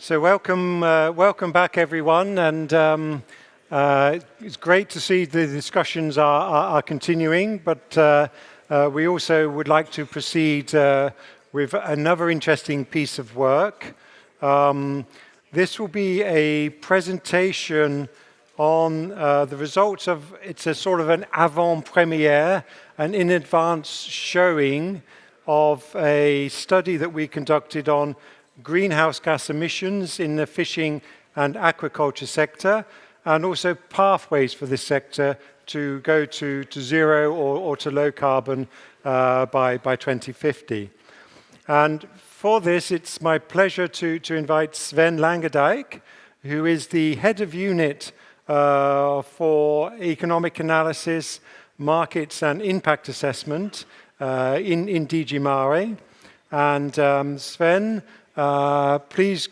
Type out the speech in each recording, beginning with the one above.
So welcome back, everyone, and it's great to see the discussions are continuing, but we also would like to proceed with another interesting piece of work. This will be a presentation on the results of, it's a sort of an avant-premiere, an in-advance showing of a study that we conducted on greenhouse gas emissions in the fishing and aquaculture sector, and also pathways for this sector to go to zero or to low carbon by 2050. And for this, it's my pleasure to invite Sven Langedijk, who is the head of unit for economic analysis, markets and impact assessment in DG Mare. And Sven, please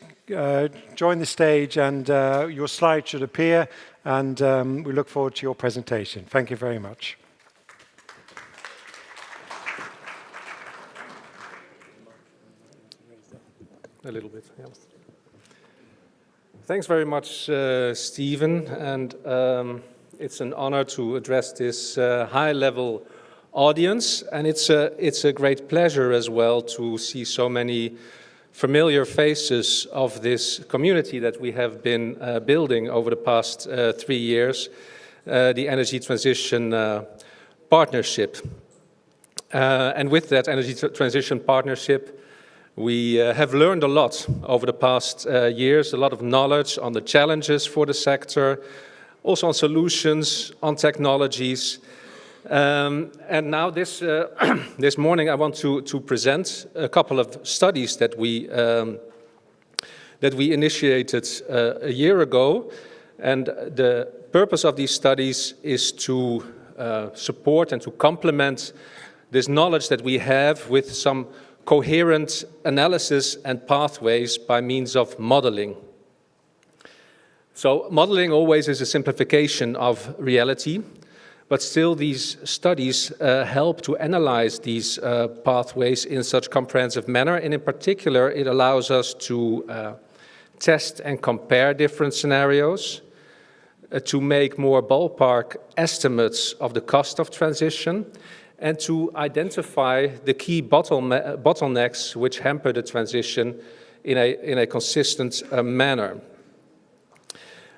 join the stage, and your slide should appear, and we look forward to your presentation. Thank you very much. A little bit, yeah. Thanks very much, Stephen, and it's an honor to address this high-level audience, and it's a great pleasure as well to see so many familiar faces of this community that we have been building over the past 3 years, the Energy Transition Partnership. And with that Energy Transition Partnership, we have learned a lot over the past years, a lot of knowledge on the challenges for the sector, also on solutions, on technologies. And now this morning I want to present a couple of studies that we initiated a year ago, and the purpose of these studies is to support and to complement this knowledge that we have with some coherent analysis and pathways by means of modeling. So modeling always is a simplification of reality, but still these studies help to analyze these pathways in such comprehensive manner, and in particular it allows us to test and compare different scenarios, to make more ballpark estimates of the cost of transition, and to identify the key bottlenecks which hamper the transition in a consistent manner.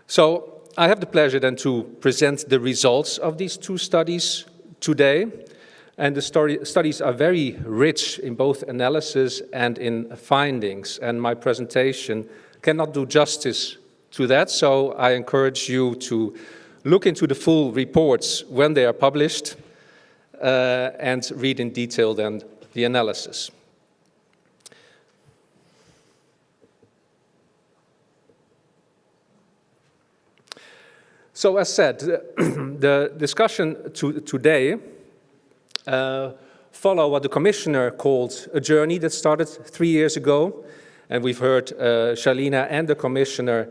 So I have the pleasure then to present the results of these two studies today, and the studies are very rich in both analysis and in findings, and my presentation cannot do justice to that, so I encourage you to look into the full reports when they are published and read in detail then the analysis. So as said, the discussion today follow what the Commissioner called a journey that started 3 years ago, and we've heard Shalina and the Commissioner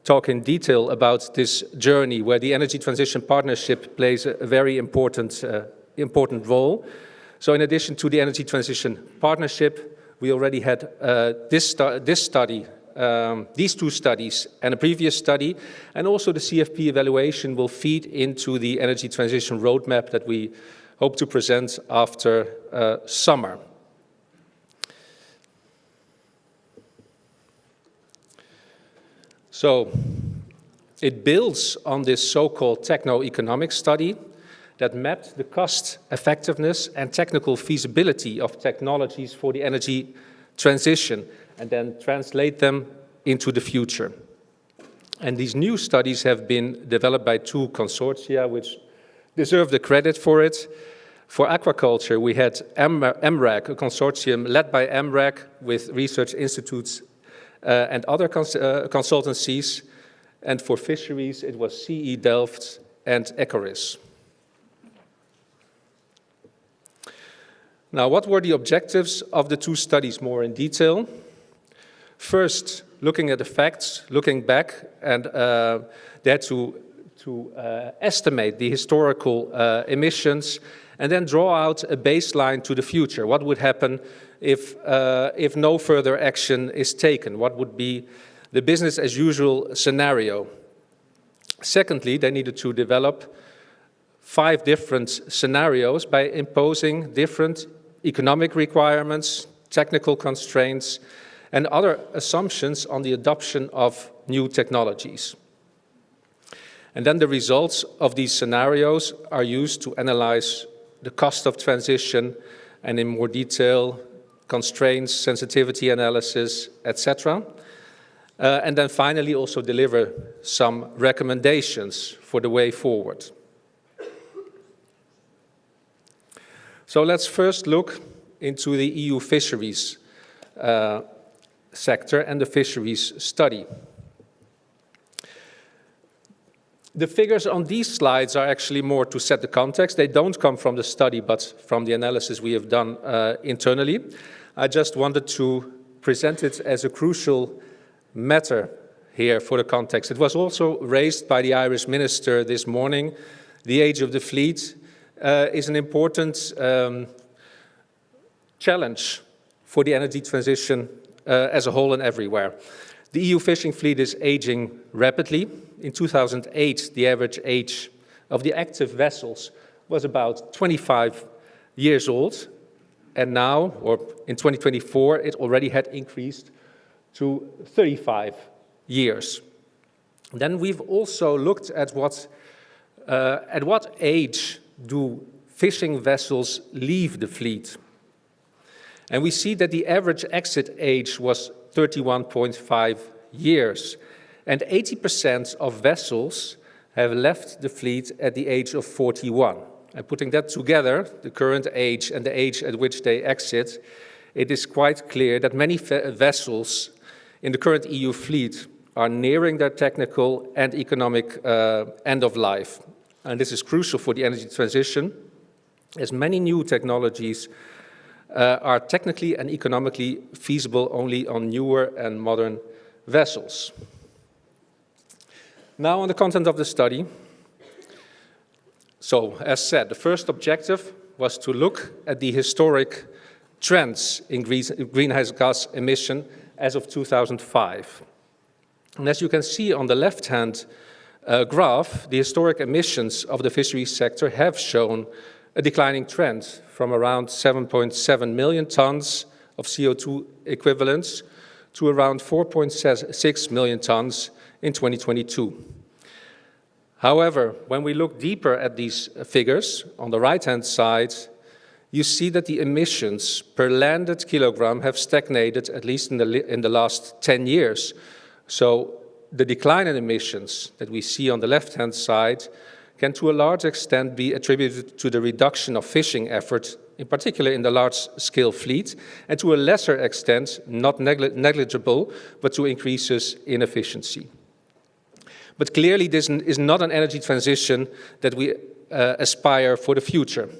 talk in detail about this journey where the Energy Transition Partnership plays a very important role. So in addition to the Energy Transition Partnership, we already had this study, these two studies and a previous study, and also the CFP evaluation will feed into the energy transition roadmap that we hope to present after summer. So it builds on this so-called techno-economic study that mapped the cost effectiveness and technical feasibility of technologies for the energy transition, and then translate them into the future. And these new studies have been developed by two consortia which deserve the credit for it. For aquaculture, we had MRAC, a consortium led by MRAC with research institutes and other consultancies. And for fisheries, it was CE Delft and Ecoris. Now, what were the objectives of the two studies more in detail? First, looking at the facts, looking back, and they had to estimate the historical emissions, and then draw out a baseline to the future. What would happen if no further action is taken? What would be the business as usual scenario. Secondly, they needed to develop 5 different scenarios by imposing different economic requirements, technical constraints, and other assumptions on the adoption of new technologies. And then the results of these scenarios are used to analyze the cost of transition and in more detail, constraints, sensitivity analysis, etc. And then finally also deliver some recommendations for the way forward. So let's first look into the EU fisheries sector and the fisheries study. The figures on these slides are actually more to set the context. They don't come from the study, but from the analysis we have done internally. I just wanted to present it as a crucial matter here for the context. It was also raised by the Irish minister this morning. The age of the fleet is an important challenge for the energy transition as a whole and everywhere. The EU fishing fleet is aging rapidly. In 2008, the average age of the active vessels was about 25 years old. And now, or in 2024, it already had increased to 35 years. Then we've also looked at what age do fishing vessels leave the fleet. And we see that the average exit age was 31.5 years. And 80% of vessels have left the fleet at the age of 41. And putting that together, the current age and the age at which they exit, it is quite clear that many vessels in the current EU fleet are nearing their technical and economic end of life. And this is crucial for the energy transition, as many new technologies are technically and economically feasible only on newer and modern vessels. Now on the content of the study. So, as said, the first objective was to look at the historic trends in greenhouse gas emission as of 2005. And as you can see on the left-hand graph, the historic emissions of the fisheries sector have shown a declining trend from around 7.7 million tons of CO2 equivalents to around 4.6 million tons in 2022. However, when we look deeper at these figures, on the right-hand side, you see that the emissions per landed kilogram have stagnated, at least in the last 10 years. So the decline in emissions that we see on the left-hand side can to a large extent be attributed to the reduction of fishing effort, in particular in the large-scale fleet, and to a lesser extent, not negligible, but to increases in efficiency. But clearly this is not an energy transition that we aspire for the future.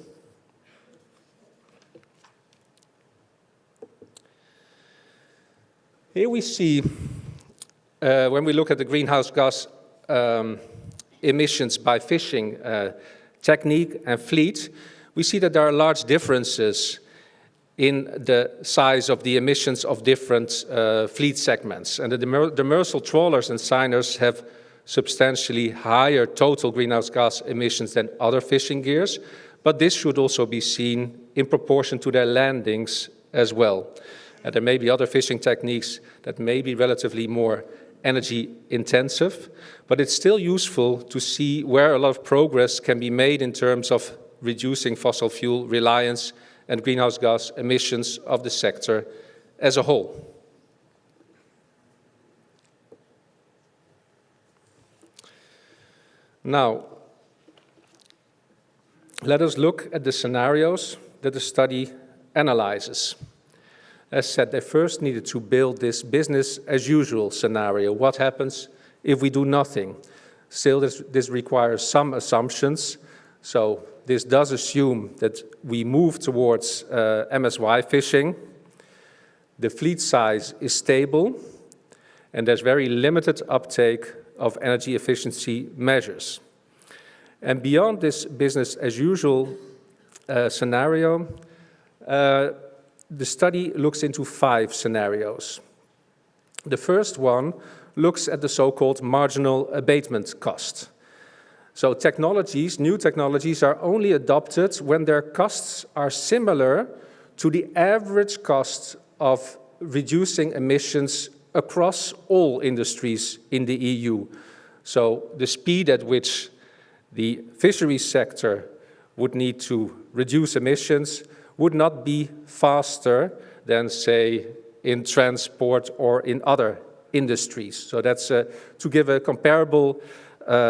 Here we see, when we look at the greenhouse gas emissions by fishing technique and fleet, we see that there are large differences in the size of the emissions of different fleet segments. And the demersal trawlers and seiners have substantially higher total greenhouse gas emissions than other fishing gears, but this should also be seen in proportion to their landings as well. And there may be other fishing techniques that may be relatively more energy intensive, but it's still useful to see where a lot of progress can be made in terms of reducing fossil fuel reliance and greenhouse gas emissions of the sector as a whole. Now, let us look at the scenarios that the study analyzes. As said, they first needed to build this business as usual scenario. What happens if we do nothing? Still, this requires some assumptions. So this does assume that we move towards MSY fishing. The fleet size is stable, and there's very limited uptake of energy efficiency measures. And beyond this business as usual scenario, the study looks into 5 scenarios. The first one looks at the so-called marginal abatement cost. So technologies, new technologies, are only adopted when their costs are similar to the average cost of reducing emissions across all industries in the EU. So the speed at which the fisheries sector would need to reduce emissions would not be faster than, say, in transport or in other industries. So that's to give a comparable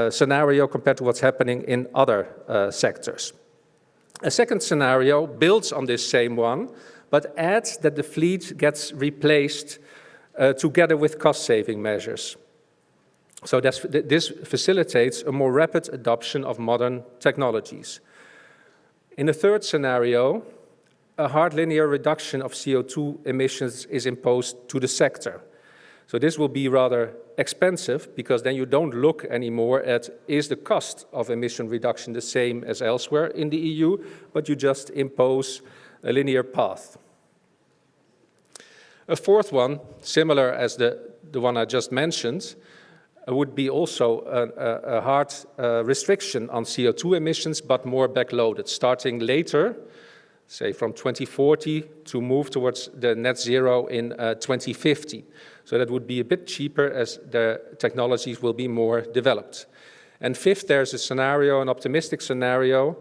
scenario compared to what's happening in other sectors. A second scenario builds on this same one, but adds that the fleet gets replaced together with cost-saving measures. So this facilitates a more rapid adoption of modern technologies. In the third scenario, a hard linear reduction of CO2 emissions is imposed to the sector. So this will be rather expensive, because then you don't look anymore at, is the cost of emission reduction the same as elsewhere in the EU, but you just impose a linear path. A fourth one, similar as the one I just mentioned, would be also a hard restriction on CO2 emissions, but more backloaded, starting later, say from 2040, to move towards the net zero in 2050. So that would be a bit cheaper as the technologies will be more developed. And fifth, there's a scenario, an optimistic scenario,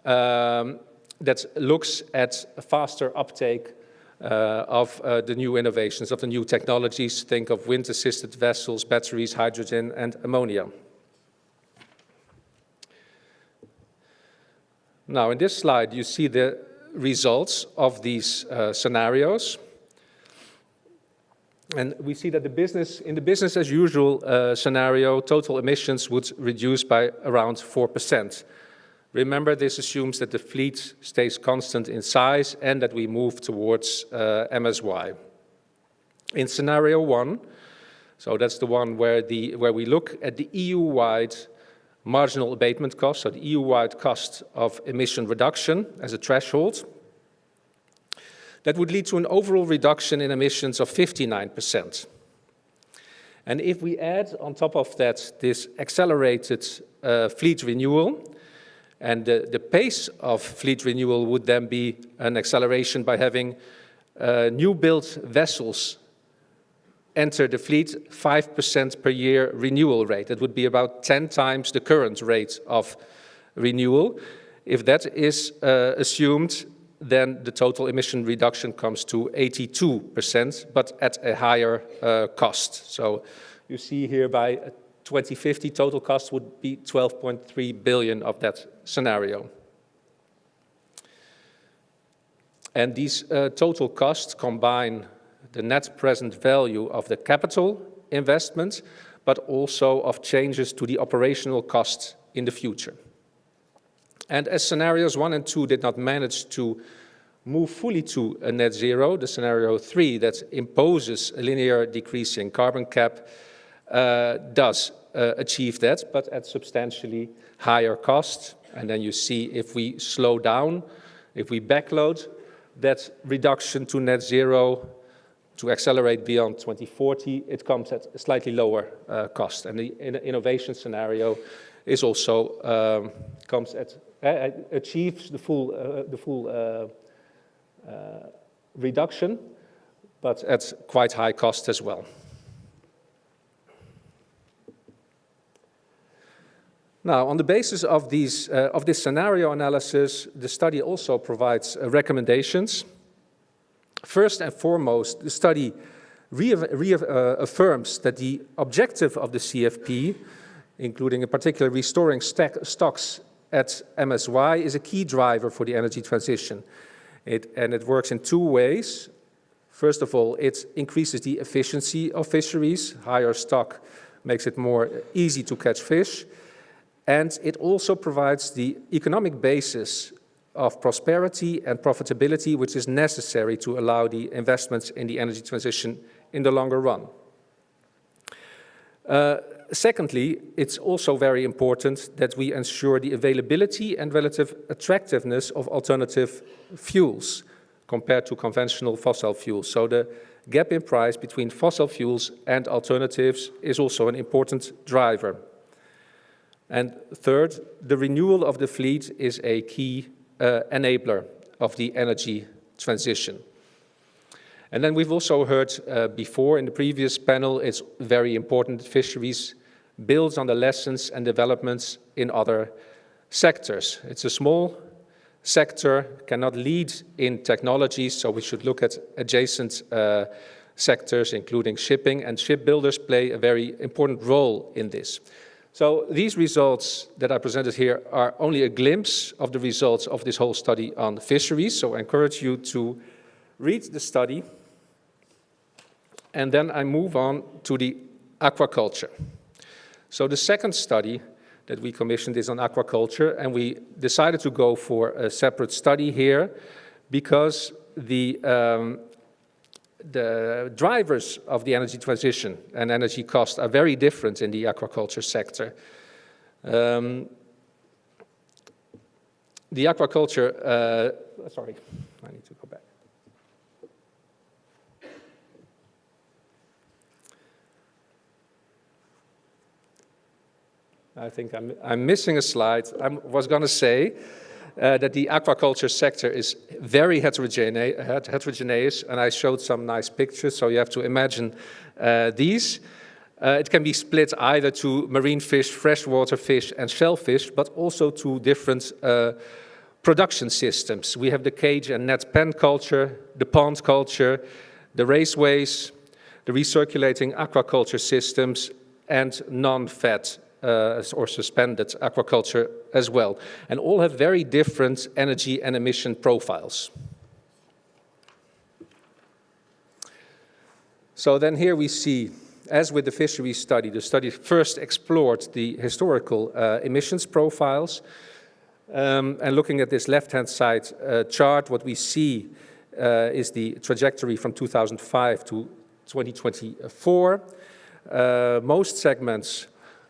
that looks at a faster uptake of the new innovations, of the new technologies. Think of wind-assisted vessels, batteries, hydrogen, and ammonia. Now, in this slide, you see the results of these scenarios. And we see that in the business as usual scenario, total emissions would reduce by around 4%. Remember, this assumes that the fleet stays constant in size and that we move towards MSY. In scenario 1, so that's the one where we look at the EU-wide marginal abatement cost, so the EU-wide cost of emission reduction as a threshold, that would lead to an overall reduction in emissions of 59%. And if we add on top of that this accelerated fleet renewal, and the pace of fleet renewal would then be an acceleration by having new-built vessels enter the fleet 5% per year renewal rate. That would be about 10 times the current rate of renewal. If that is assumed, then the total emission reduction comes to 82%, but at a higher cost. So you see here by 2050, total cost would be 12.3 billion of that scenario. And these total costs combine the net present value of the capital investment, but also of changes to the operational costs in the future. And as scenarios 1 and 2 did not manage to move fully to a net zero, the scenario 3 that imposes a linear decreasing carbon cap does achieve that, but at substantially higher cost. And then you see if we slow down, if we backload that reduction to net zero to accelerate beyond 2040, it comes at a slightly lower cost. And the innovation scenario is also achieves the full reduction, but at quite high cost as well. Now, on the basis of this scenario analysis, the study also provides recommendations. First and foremost, the study affirms that the objective of the CFP, including in particular restoring stocks at MSY, is a key driver for the energy transition. And it works in two ways. First of all, it increases the efficiency of fisheries. Higher stock makes it more easy to catch fish. And it also provides the economic basis of prosperity and profitability, which is necessary to allow the investments in the energy transition in the longer run. Secondly, it's also very important that we ensure the availability and relative attractiveness of alternative fuels compared to conventional fossil fuels. So the gap in price between fossil fuels and alternatives is also an important driver. And third, the renewal of the fleet is a key enabler of the energy transition. And then we've also heard before in the previous panel, it's very important that fisheries builds on the lessons and developments in other sectors. It's a small sector, cannot lead in technologies, so we should look at adjacent sectors, including shipping, and shipbuilders play a very important role in this. So these results that I presented here are only a glimpse of the results of this whole study on fisheries, so I encourage you to read the study. And then I move on to the aquaculture. So the second study that we commissioned is on aquaculture, and we decided to go for a separate study here because the drivers of the energy transition and energy cost are very different in the aquaculture sector. The aquaculture, sorry, I need to go back. I think I'm missing a slide. I was going to say that the aquaculture sector is very heterogeneous, and I showed some nice pictures, so you have to imagine these. It can be split either to marine fish, freshwater fish, and shellfish, but also to different production systems. We have the cage and net pen culture, the pond culture, the raceways, the recirculating aquaculture systems, and non-fed or suspended aquaculture as well. And all have very different energy and emission profiles. So then here we see, as with the fisheries study, the study first explored the historical emissions profiles. And looking at this left-hand side chart, what we see is the trajectory from 2005 to 2024. Most segments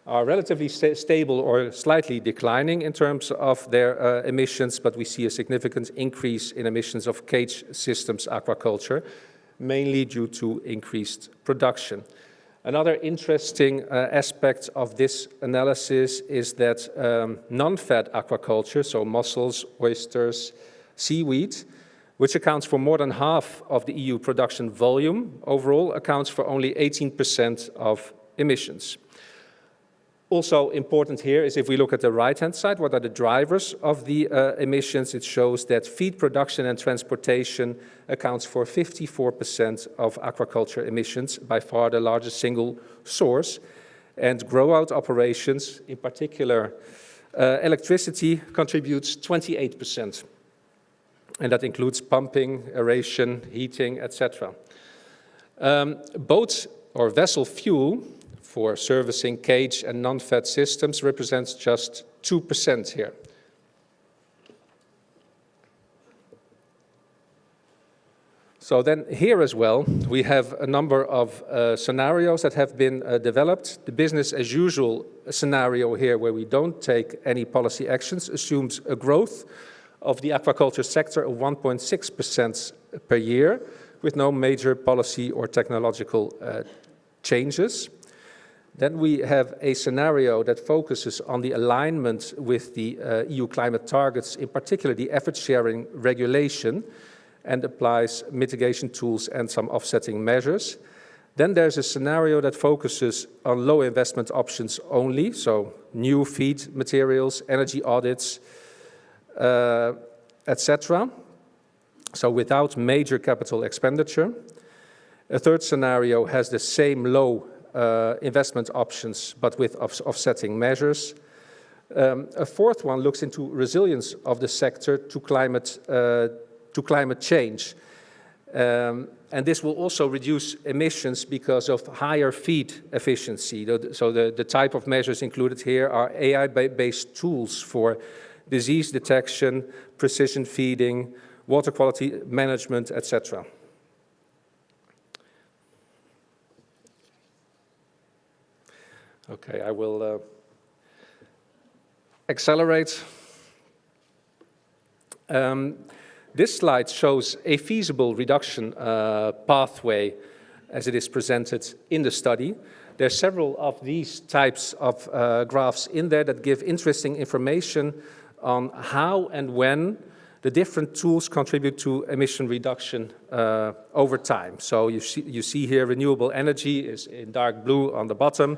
are relatively stable or slightly declining in terms of their emissions, but we see a significant increase in emissions of cage systems aquaculture, mainly due to increased production. Another interesting aspect of this analysis is that non-fed aquaculture, so mussels, oysters, seaweed, which accounts for more than half of the EU production volume, overall accounts for only 18% of emissions. Also important here is if we look at the right-hand side, what are the drivers of the emissions? It shows that feed production and transportation accounts for 54% of aquaculture emissions, by far the largest single source. And grow-out operations, in particular electricity, contributes 28%. And that includes pumping, aeration, heating, etc. Boat or vessel fuel for servicing cage and non-fed systems represents just 2% here. So then here as well, we have a number of scenarios that have been developed. The business as usual scenario here, where we don't take any policy actions, assumes a growth of the aquaculture sector of 1.6% per year, with no major policy or technological changes. Then we have a scenario that focuses on the alignment with the EU climate targets, in particular the effort sharing regulation, and applies mitigation tools and some offsetting measures. Then there's a scenario that focuses on low investment options only, so new feed materials, energy audits, etc. So without major capital expenditure. A third scenario has the same low investment options, but with offsetting measures. A fourth one looks into resilience of the sector to climate change. And this will also reduce emissions because of higher feed efficiency. So the type of measures included here are AI-based tools for disease detection, precision feeding, water quality management, etc. Okay, I will This slide shows a feasible reduction pathway as it is presented in the study. There are several of these types of graphs in there that give interesting information on how and when the different tools contribute to emission reduction over time. So you see here renewable energy is in dark blue on the bottom,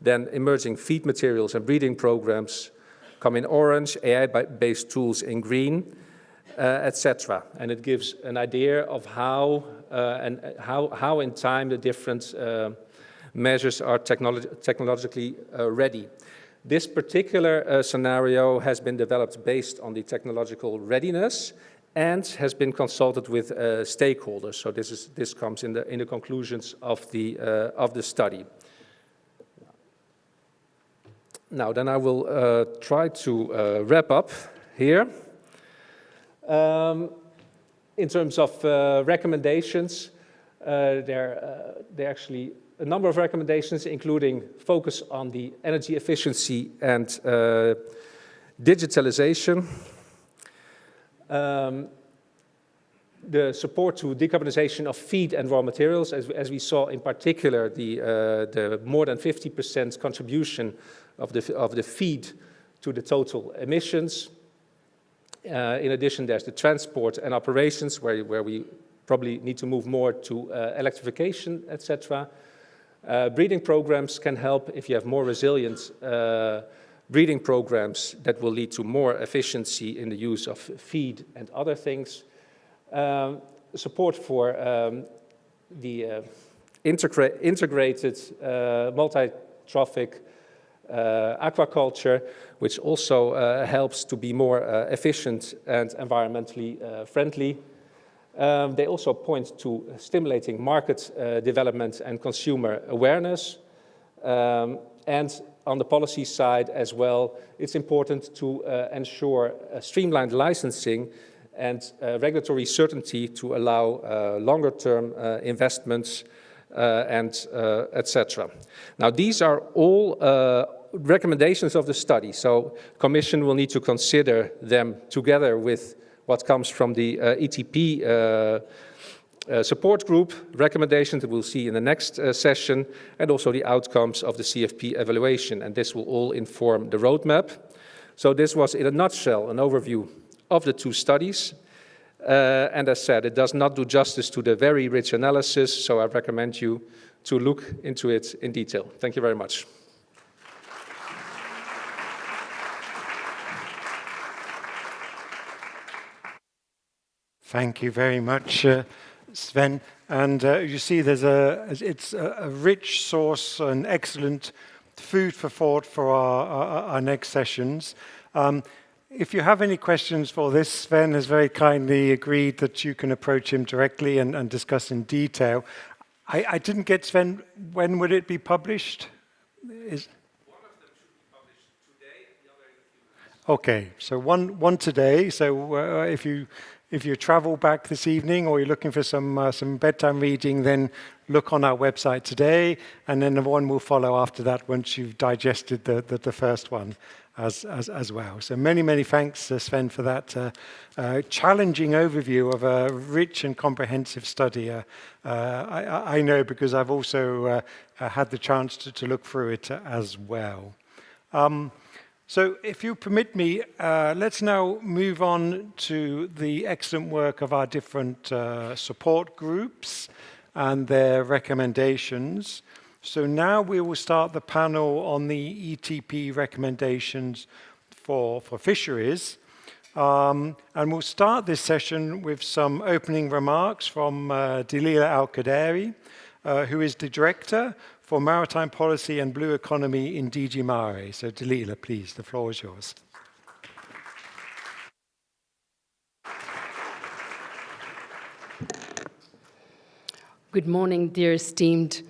then emerging feed materials and breeding programs come in orange, AI-based tools in green, etc. And it gives an idea of how in time the different measures are technologically ready. This particular scenario has been developed based on the technological readiness and has been consulted with stakeholders. So this comes in the conclusions of the study. Now then I will try to wrap up here. In terms of recommendations, there are actually a number of recommendations, including focus on the energy efficiency and digitalization, the support to decarbonization of feed and raw materials, as we saw in particular the more than 50% contribution of the feed to the total emissions. In addition, there's the transport and operations where we probably need to move more to electrification, etc. Breeding programs can help if you have more resilient breeding programs that will lead to more efficiency in the use of feed and other things. Support for the integrated multi-trophic aquaculture, which also helps to be more efficient and environmentally friendly. They also point to stimulating market development and consumer awareness. And on the policy side as well, it's important to ensure streamlined licensing and regulatory certainty to allow longer-term investments and etc. Now, these are all recommendations of the study, so Commission will need to consider them together with what comes from the ETP support group recommendations that we'll see in the next session, and also the outcomes of the CFP evaluation, and this will all inform the roadmap. So this was, in a nutshell, an overview of the two studies. And as said, it does not do justice to the very rich analysis, so I recommend you to look into it in detail. Thank you very much. Thank you very much, Sven. And you see it's a rich source and excellent food for thought for our next sessions. If you have any questions for this, Sven has very kindly agreed that you can approach him directly and discuss in detail. I didn't get, Sven, when would it be published? One of them should be published today, the other in a few months. Okay, so one today. So if you travel back this evening or you're looking for some bedtime reading, then look on our website today, and then the one will follow after that once you've digested the first one as well. So many thanks, Sven, for that challenging overview of a rich and comprehensive study. I know because I've also had the chance to look through it as well. So if you permit me, let's now move on to the excellent work of our different support groups and their recommendations. So now we will start the panel on the ETP recommendations for fisheries. And we'll start this session with some opening remarks from Dalila Al-Qadari, who is the Director for Maritime Policy and Blue Economy in DG Mare. So Dalila, please, the floor is yours. Good morning, dear esteemed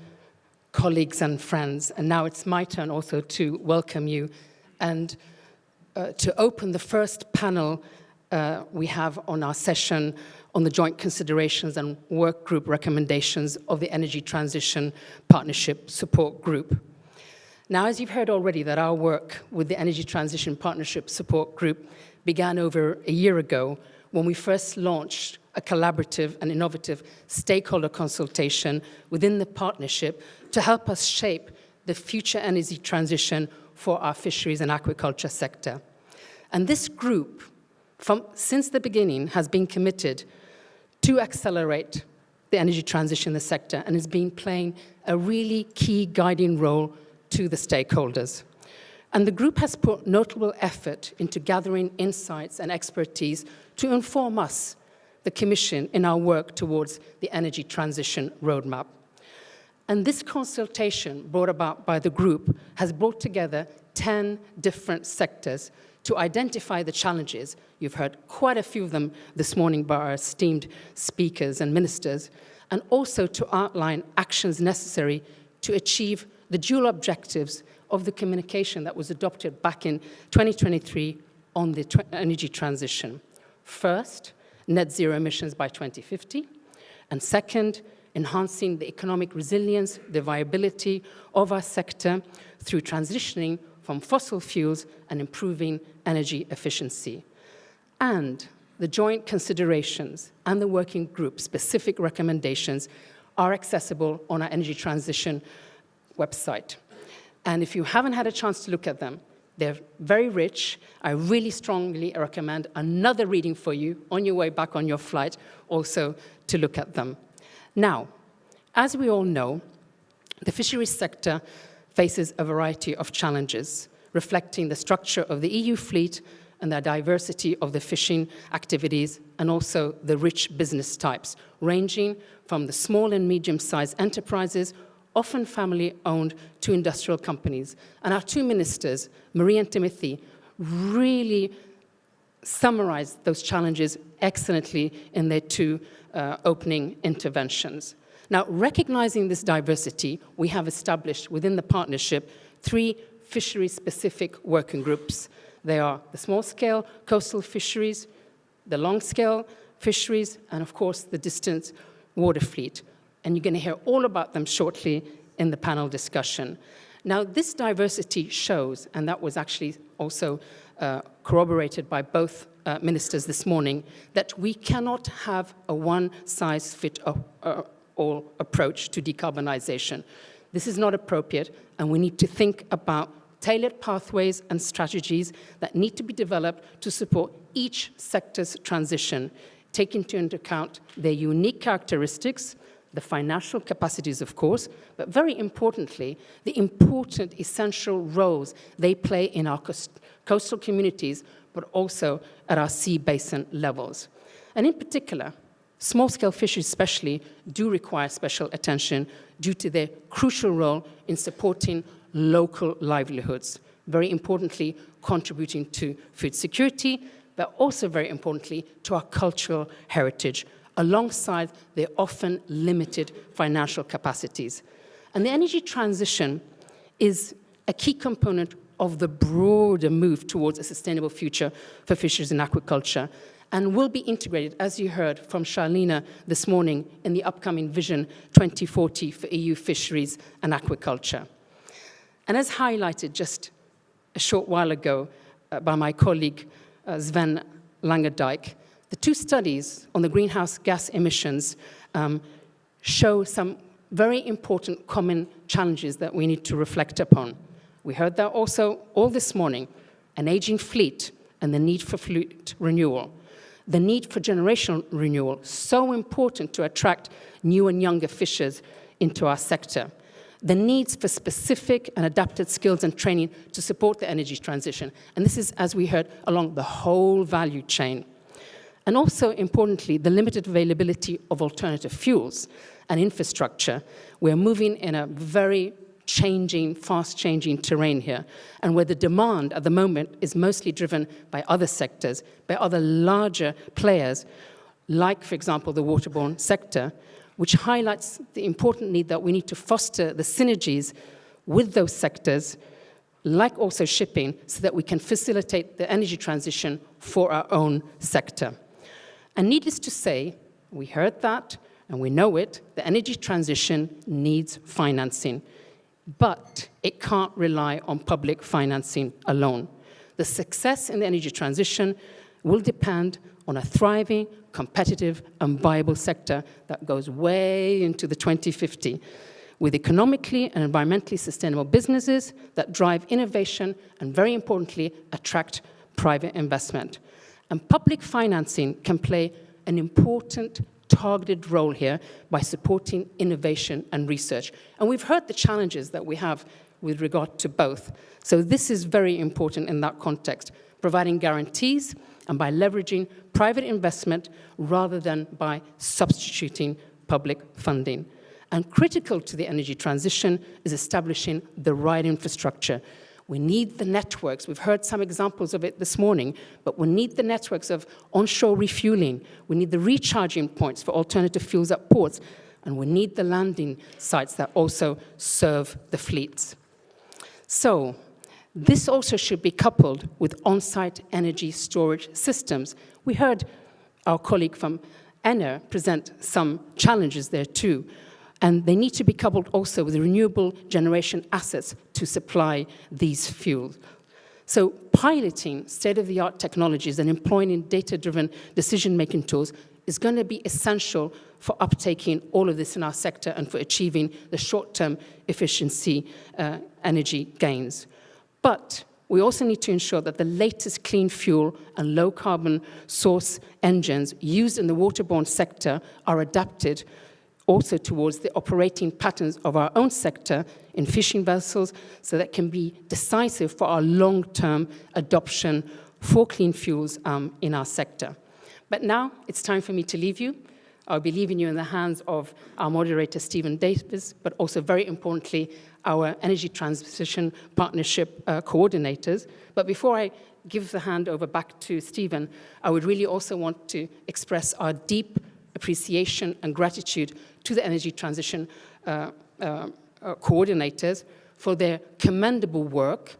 colleagues and friends. And now it's my turn also to welcome you and to open the first panel we have on our session on the joint considerations and work group recommendations of the Energy Transition Partnership Support Group. Now, as you've heard already, that our work with the Energy Transition Partnership Support Group began over a year ago when we first launched a collaborative and innovative stakeholder consultation within the partnership to help us shape the future energy transition for our fisheries and aquaculture sector. And this group, since the beginning, has been committed to accelerate the energy transition in the sector and has been playing a really key guiding role to the stakeholders. And the group has put notable effort into gathering insights and expertise to inform us, the Commission, in our work towards the energy transition roadmap. And this consultation brought about by the group has brought together 10 different sectors to identify the challenges. You've heard quite a few of them this morning by our esteemed speakers and ministers, and also to outline actions necessary to achieve the dual objectives of the communication that was adopted back in 2023 on the energy transition. First, net zero emissions by 2050, and second, enhancing the economic resilience, the viability of our sector through transitioning from fossil fuels and improving energy efficiency. And the joint considerations and the working group specific recommendations are accessible on our energy transition website. And if you haven't had a chance to look at them, they're very rich. I really strongly recommend another reading for you on your way back on your flight also to look at them. Now, as we all know, the fisheries sector faces a variety of challenges, reflecting the structure of the EU fleet and the diversity of the fishing activities, and also the rich business types, ranging from the small and medium-sized enterprises, often family-owned, to industrial companies. And our two ministers, Marie and Timothy, really summarized those challenges excellently in their two opening interventions. Now, recognizing this diversity, we have established within the partnership 3 fisheries-specific working groups. They are the small-scale coastal fisheries, the long-scale fisheries, and of course, the distant water fleet. And you're going to hear all about them shortly in the panel discussion. Now, this diversity shows, and that was actually also corroborated by both ministers this morning, that we cannot have a one-size-fits-all approach to decarbonization. This is not appropriate, and we need to think about tailored pathways and strategies that need to be developed to support each sector's transition, taking into account their unique characteristics, the financial capacities, of course, but very importantly, the important essential roles they play in our coastal communities, but also at our sea basin levels. And in particular, small-scale fisheries especially do require special attention due to their crucial role in supporting local livelihoods, very importantly contributing to food security, but also very importantly to our cultural heritage, alongside their often limited financial capacities. And the energy transition is a key component of the broader move towards a sustainable future for fisheries and aquaculture, and will be integrated, as you heard from Charlene this morning, in the upcoming Vision 2040 for EU fisheries and aquaculture. And as highlighted just a short while ago by my colleague Sven Langerdijk, the 2 studies on the greenhouse gas emissions show some very important common challenges that we need to reflect upon. We heard that also all this morning, an aging fleet and the need for fleet renewal. The need for generational renewal, so important to attract new and younger fishers into our sector. The needs for specific and adapted skills and training to support the energy transition. And this is, as we heard, along the whole value chain. And also, importantly, the limited availability of alternative fuels and infrastructure. We're moving in a very changing, fast-changing terrain here, and where the demand at the moment is mostly driven by other sectors, by other larger players, like, for example, the waterborne sector, which highlights the important need that we need to foster the synergies with those sectors, like also shipping, so that we can facilitate the energy transition for our own sector. And needless to say, we heard that, and we know it, the energy transition needs financing. But it can't rely on public financing alone. The success in the energy transition will depend on a thriving, competitive, and viable sector that goes way into the 2050, with economically and environmentally sustainable businesses that drive innovation and, very importantly, attract private investment. And public financing can play an important targeted role here by supporting innovation and research. And we've heard the challenges that we have with regard to both. So this is very important in that context, providing guarantees and by leveraging private investment rather than by substituting public funding. And critical to the energy transition is establishing the right infrastructure. We need the networks. We've heard some examples of it this morning, but we need the networks of onshore refueling. We need the recharging points for alternative fuels at ports, and we need the landing sites that also serve the fleets. So this also should be coupled with on-site energy storage systems. We heard our colleague from ENER present some challenges there too. And they need to be coupled also with renewable generation assets to supply these fuels. So piloting state-of-the-art technologies and employing data-driven decision-making tools is going to be essential for uptaking all of this in our sector and for achieving the short-term efficiency energy gains. But we also need to ensure that the latest clean fuel and low-carbon source engines used in the waterborne sector are adapted also towards the operating patterns of our own sector in fishing vessels, so that can be decisive for our long-term adoption for clean fuels in our sector. But now it's time for me to leave you. I'll be leaving you in the hands of our moderator, Stephen Davis, but also very importantly, our Energy Transition Partnership coordinators. But before I give the hand over back to Stephen, I would really also want to express our deep appreciation and gratitude to the energy transition coordinators for their commendable work,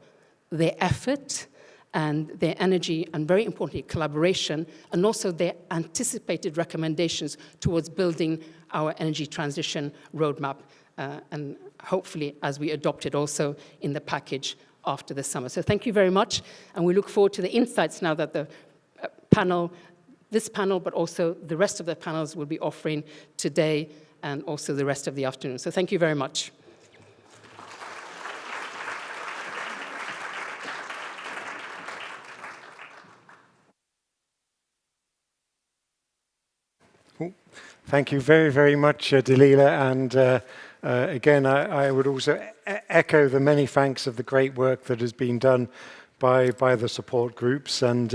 their effort, and their energy, and very importantly, collaboration, and also their anticipated recommendations towards building our energy transition roadmap, and hopefully as we adopt it also in the package after the summer. So thank you very much, and we look forward to the insights now that the this panel, but also the rest of the panels will be offering today and also the rest of the afternoon. So thank you very much. Thank you very, very much, Dalila. And again, I would also echo the many thanks of the great work that has been done by the support groups. And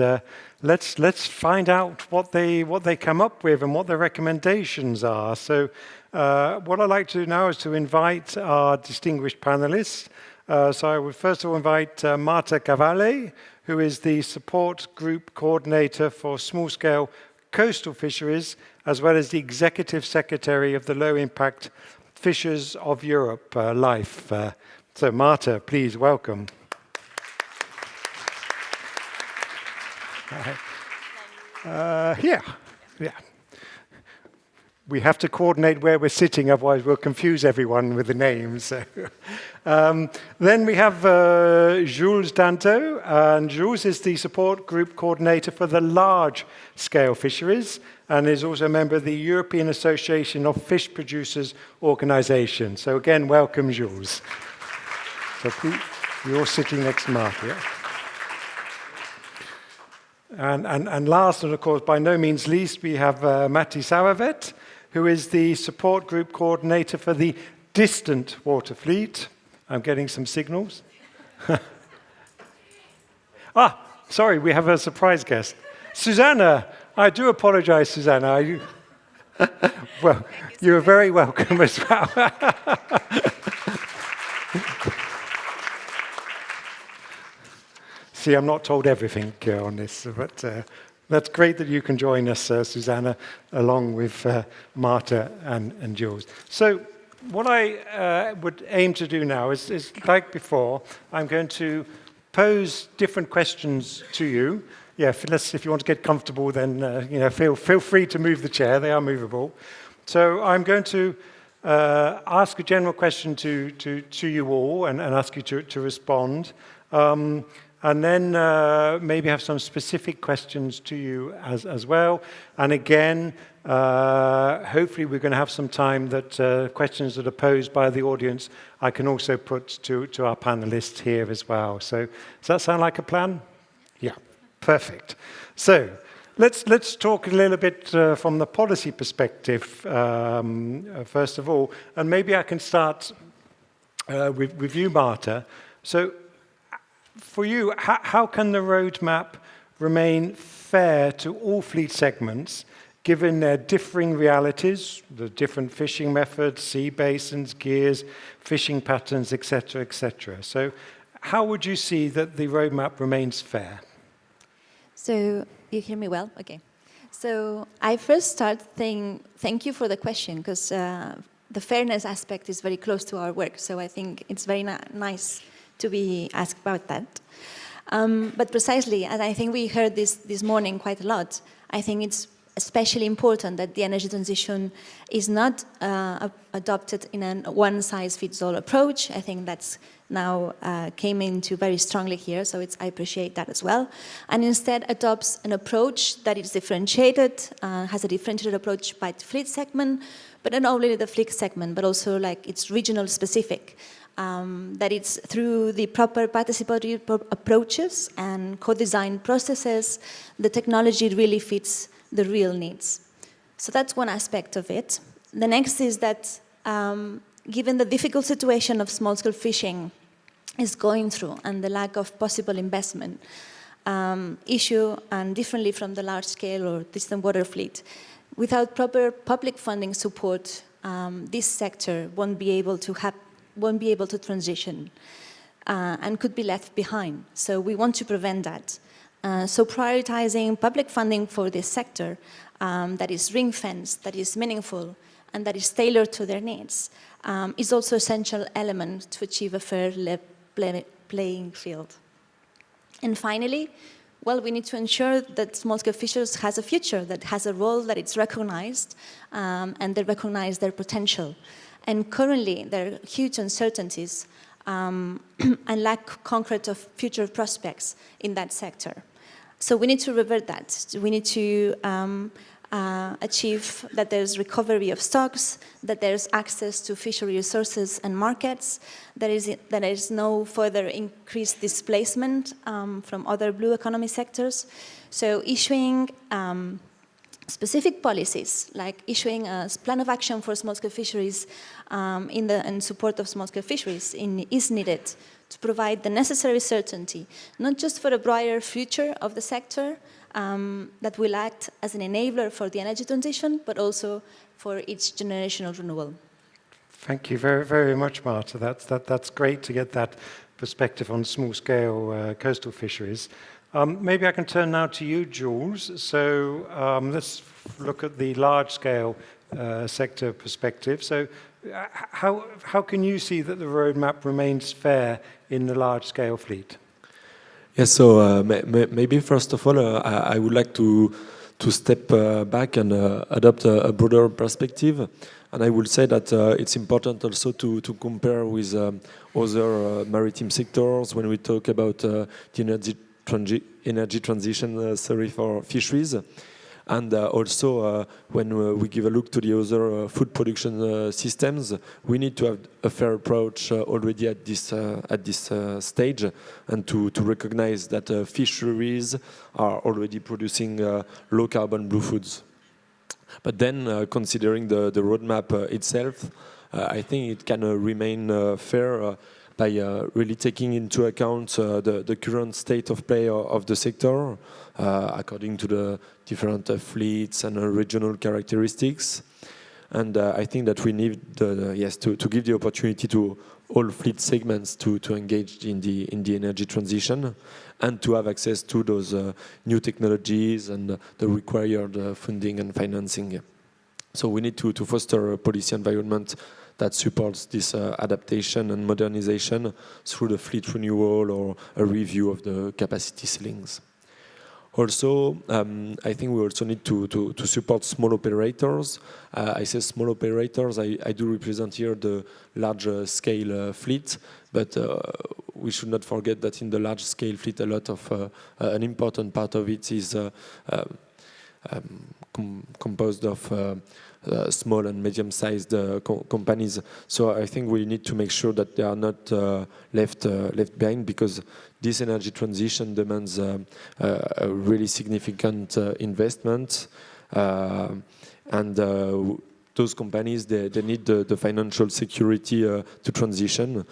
let's find out what they come up with and what their recommendations are. So what I'd like to do now is to invite our distinguished panelists. So I would first of all invite Marta Cavalle, who is the support group coordinator for small-scale coastal fisheries, as well as the executive secretary of the Low Impact Fishers of Europe, LIFE. So Marta, please welcome. Yeah. We have to coordinate where we're sitting, otherwise we'll confuse everyone with the names. So. Then we have Jules Danto, and Jules is the support group coordinator for the large-scale fisheries, and is also a member of the European Association of Fish Producers Organization. So again, welcome, Jules. So please, you're sitting next to Mark, yeah? And last, and of course, by no means least, we have Matti Sauervet, who is the support group coordinator for the distant water fleet. I'm getting some signals. Sorry, we have a surprise guest. Susanna, I do apologize, Susanna. Well, you're very welcome as well. See, I'm not told everything on this, but that's great that you can join us, Susanna, along with Marta and Jules. So what I would aim to do now is like before, I'm going to pose different questions to you. Yeah, if you want to get comfortable, then feel free to move the chair. They are movable. So I'm going to ask a general question to you all and ask you to respond. and then maybe have some specific questions to you as well. And again, hopefully we're going to have some time that questions that are posed by the audience I can also put to our panelists here as well. So does that sound like a plan? Yeah, perfect. So let's talk a little bit from the policy perspective, first of all. And maybe I can start with you, Marta. So for you, how can the roadmap remain fair to all fleet segments, given their differing realities, the different fishing methods, sea basins, gears, fishing patterns, etc., etc.? So how would you see that the roadmap remains fair? So you hear me well? Okay. So I first start saying thank you for the question, because the fairness aspect is very close to our work. So I think it's very nice to be asked about that. But precisely, and I think we heard this morning quite a lot, I think it's especially important that the energy transition is not adopted in a one-size-fits-all approach. I think that's now came into very strongly here, so I appreciate that as well. And instead adopts an approach that is differentiated, has a differentiated approach by the fleet segment, but not only the fleet segment, but also like it's regional specific. That it's through the proper participatory approaches and co-design processes, the technology really fits the real needs. So that's one aspect of it. The next is that given the difficult situation of small-scale fishing is going through and the lack of possible investment issue, and differently from the large-scale or distant water fleet, without proper public funding support, this sector won't be able to transition and could be left behind. So we want to prevent that. So prioritizing public funding for this sector that is ring-fenced, that is meaningful, and that is tailored to their needs is also an essential element to achieve a fair playing field. And finally, well, we need to ensure that small-scale fishers has a future, that has a role, that it's recognized, and they recognize their potential. And currently, there are huge uncertainties and lack concrete of future prospects in that sector. So we need to revert that. We need to achieve that there's recovery of stocks, that there's access to fishery resources and markets, that there is no further increased displacement from other blue economy sectors. So issuing specific policies, like issuing a plan of action for small-scale fisheries in support of small-scale fisheries is needed to provide the necessary certainty, not just for a brighter future of the sector that will act as an enabler for the energy transition, but also for its generational renewal. Thank you very, very much, Marta. That's great to get that perspective on small-scale coastal fisheries. Maybe I can turn now to you, Jules. So let's look at the large-scale sector perspective. So how can you see that the roadmap remains fair in the large-scale fleet? Yes, so maybe first of all, I would like to step back and adopt a broader perspective. And I will say that it's important also to compare with other maritime sectors when we talk about the energy transition for fisheries. And also, when we give a look to the other food production systems, we need to have a fair approach already at this stage, and to recognize that fisheries are already producing low-carbon blue foods. But then, considering the roadmap itself, I think it can remain fair by really taking into account the current state of play of the sector, according to the different fleets and regional characteristics. And I think that we need to give the opportunity to all fleet segments to engage in the energy transition and to have access to those new technologies and the required funding and financing. So we need to foster a policy environment that supports this adaptation and modernization through the fleet renewal or a review of the capacity ceilings. Also, I think we also need to support small operators. I say small operators, I do represent here the large scale fleet, but we should not forget that in the large-scale fleet, a lot of an important part of it is composed of small and medium-sized companies. So I think we need to make sure that they are not left behind, because this energy transition demands a really significant investment, and those companies, they need the financial security to transition.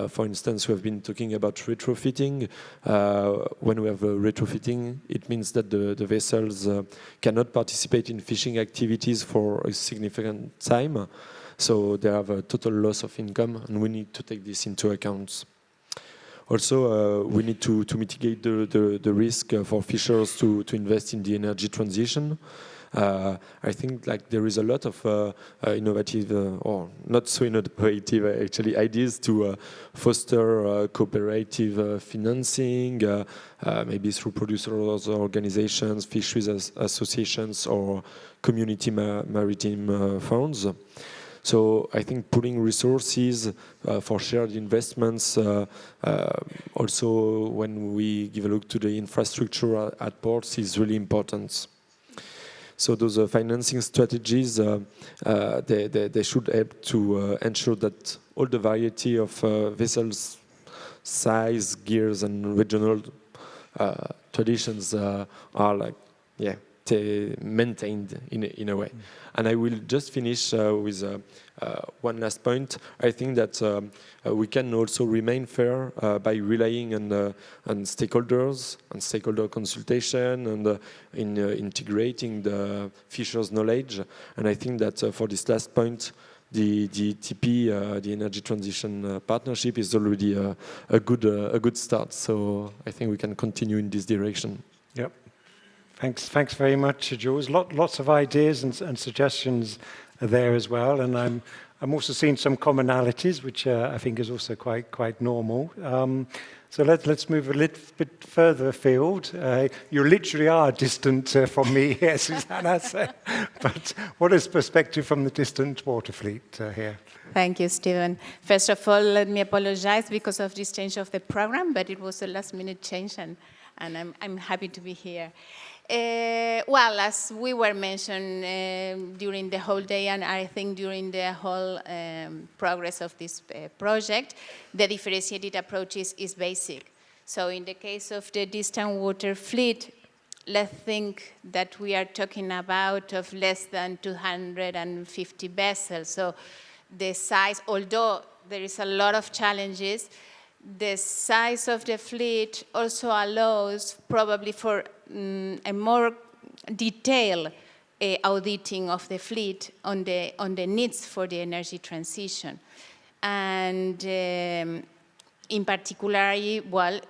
For instance, we have been talking about retrofitting. When we have retrofitting, it means that the vessels cannot participate in fishing activities for a significant time. So they have a total loss of income, and we need to take this into account. Also, we need to mitigate the risk for fishers to invest in the energy transition. I think there is a lot of innovative, or not so innovative actually, ideas to foster cooperative financing, maybe through producers organizations, fisheries associations, or community maritime funds. So I think pooling resources for shared investments, also when we give a look to the infrastructure at ports, is really important. So those financing strategies, they should help to ensure that all the variety of vessels, size, gears, and regional traditions are maintained in a way. And I will just finish with one last point. I think that we can also remain fair by relying on stakeholders, on stakeholder consultation, and in integrating the fishers' knowledge. And I think that for this last point, the TP, the Energy Transition Partnership, is already a good start. So I think we can continue in this direction. Yep. Thanks very much, Jules. Lots of ideas and suggestions are there as well, and I'm also seeing some commonalities, which I think is also quite normal. So let's move a little bit further afield. You literally are distant from me here, Susanna. But what is perspective from the distant water fleet here? Thank you, Stephen. First of all, let me apologize because of this change of the program, but it was a last-minute change, and I'm happy to be here. Well, as we were mentioned during the whole day, and I think during the whole progress of this project, the differentiated approach is basic. So in the case of the distant water fleet, let's think that we are talking about of less than 250 vessels. So the size, although there is a lot of challenges, the size of the fleet also allows probably for a more detailed auditing of the fleet on the needs for the energy transition. And in particular, well,